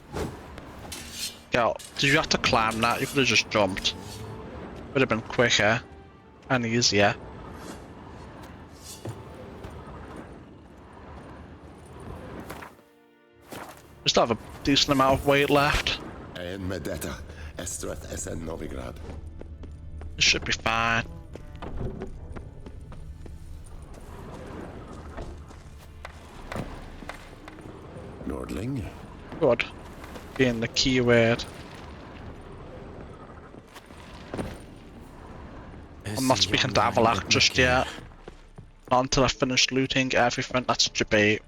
Yo, did you have to climb that? You could have just jumped. Would have been quicker and easier. We still have a decent amount of weight left. En Medetta, Estrath Essen Novigrad. It should be fine. Nordling. Good. Being the key word. I'm not speaking to Avalak just yet. Not until I finish looting everything. That's debate.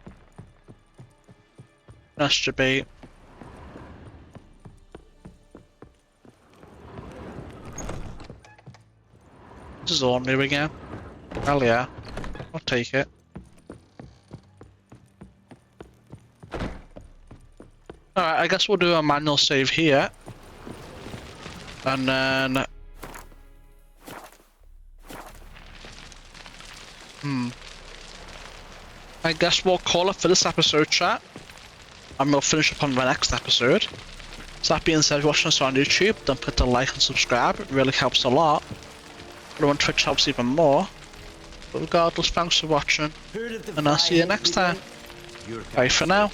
That's debate. This is all new again. Hell yeah. I'll take it. Alright, I guess we'll do a manual save here. And then... I guess we'll call it for this episode, chat. And we'll finish up on the next episode. So that being said, if you're watching us on YouTube, don't forget to like and subscribe. It really helps a lot. But on Twitch helps even more. But regardless, thanks for watching. And I'll see you next time. Bye for now.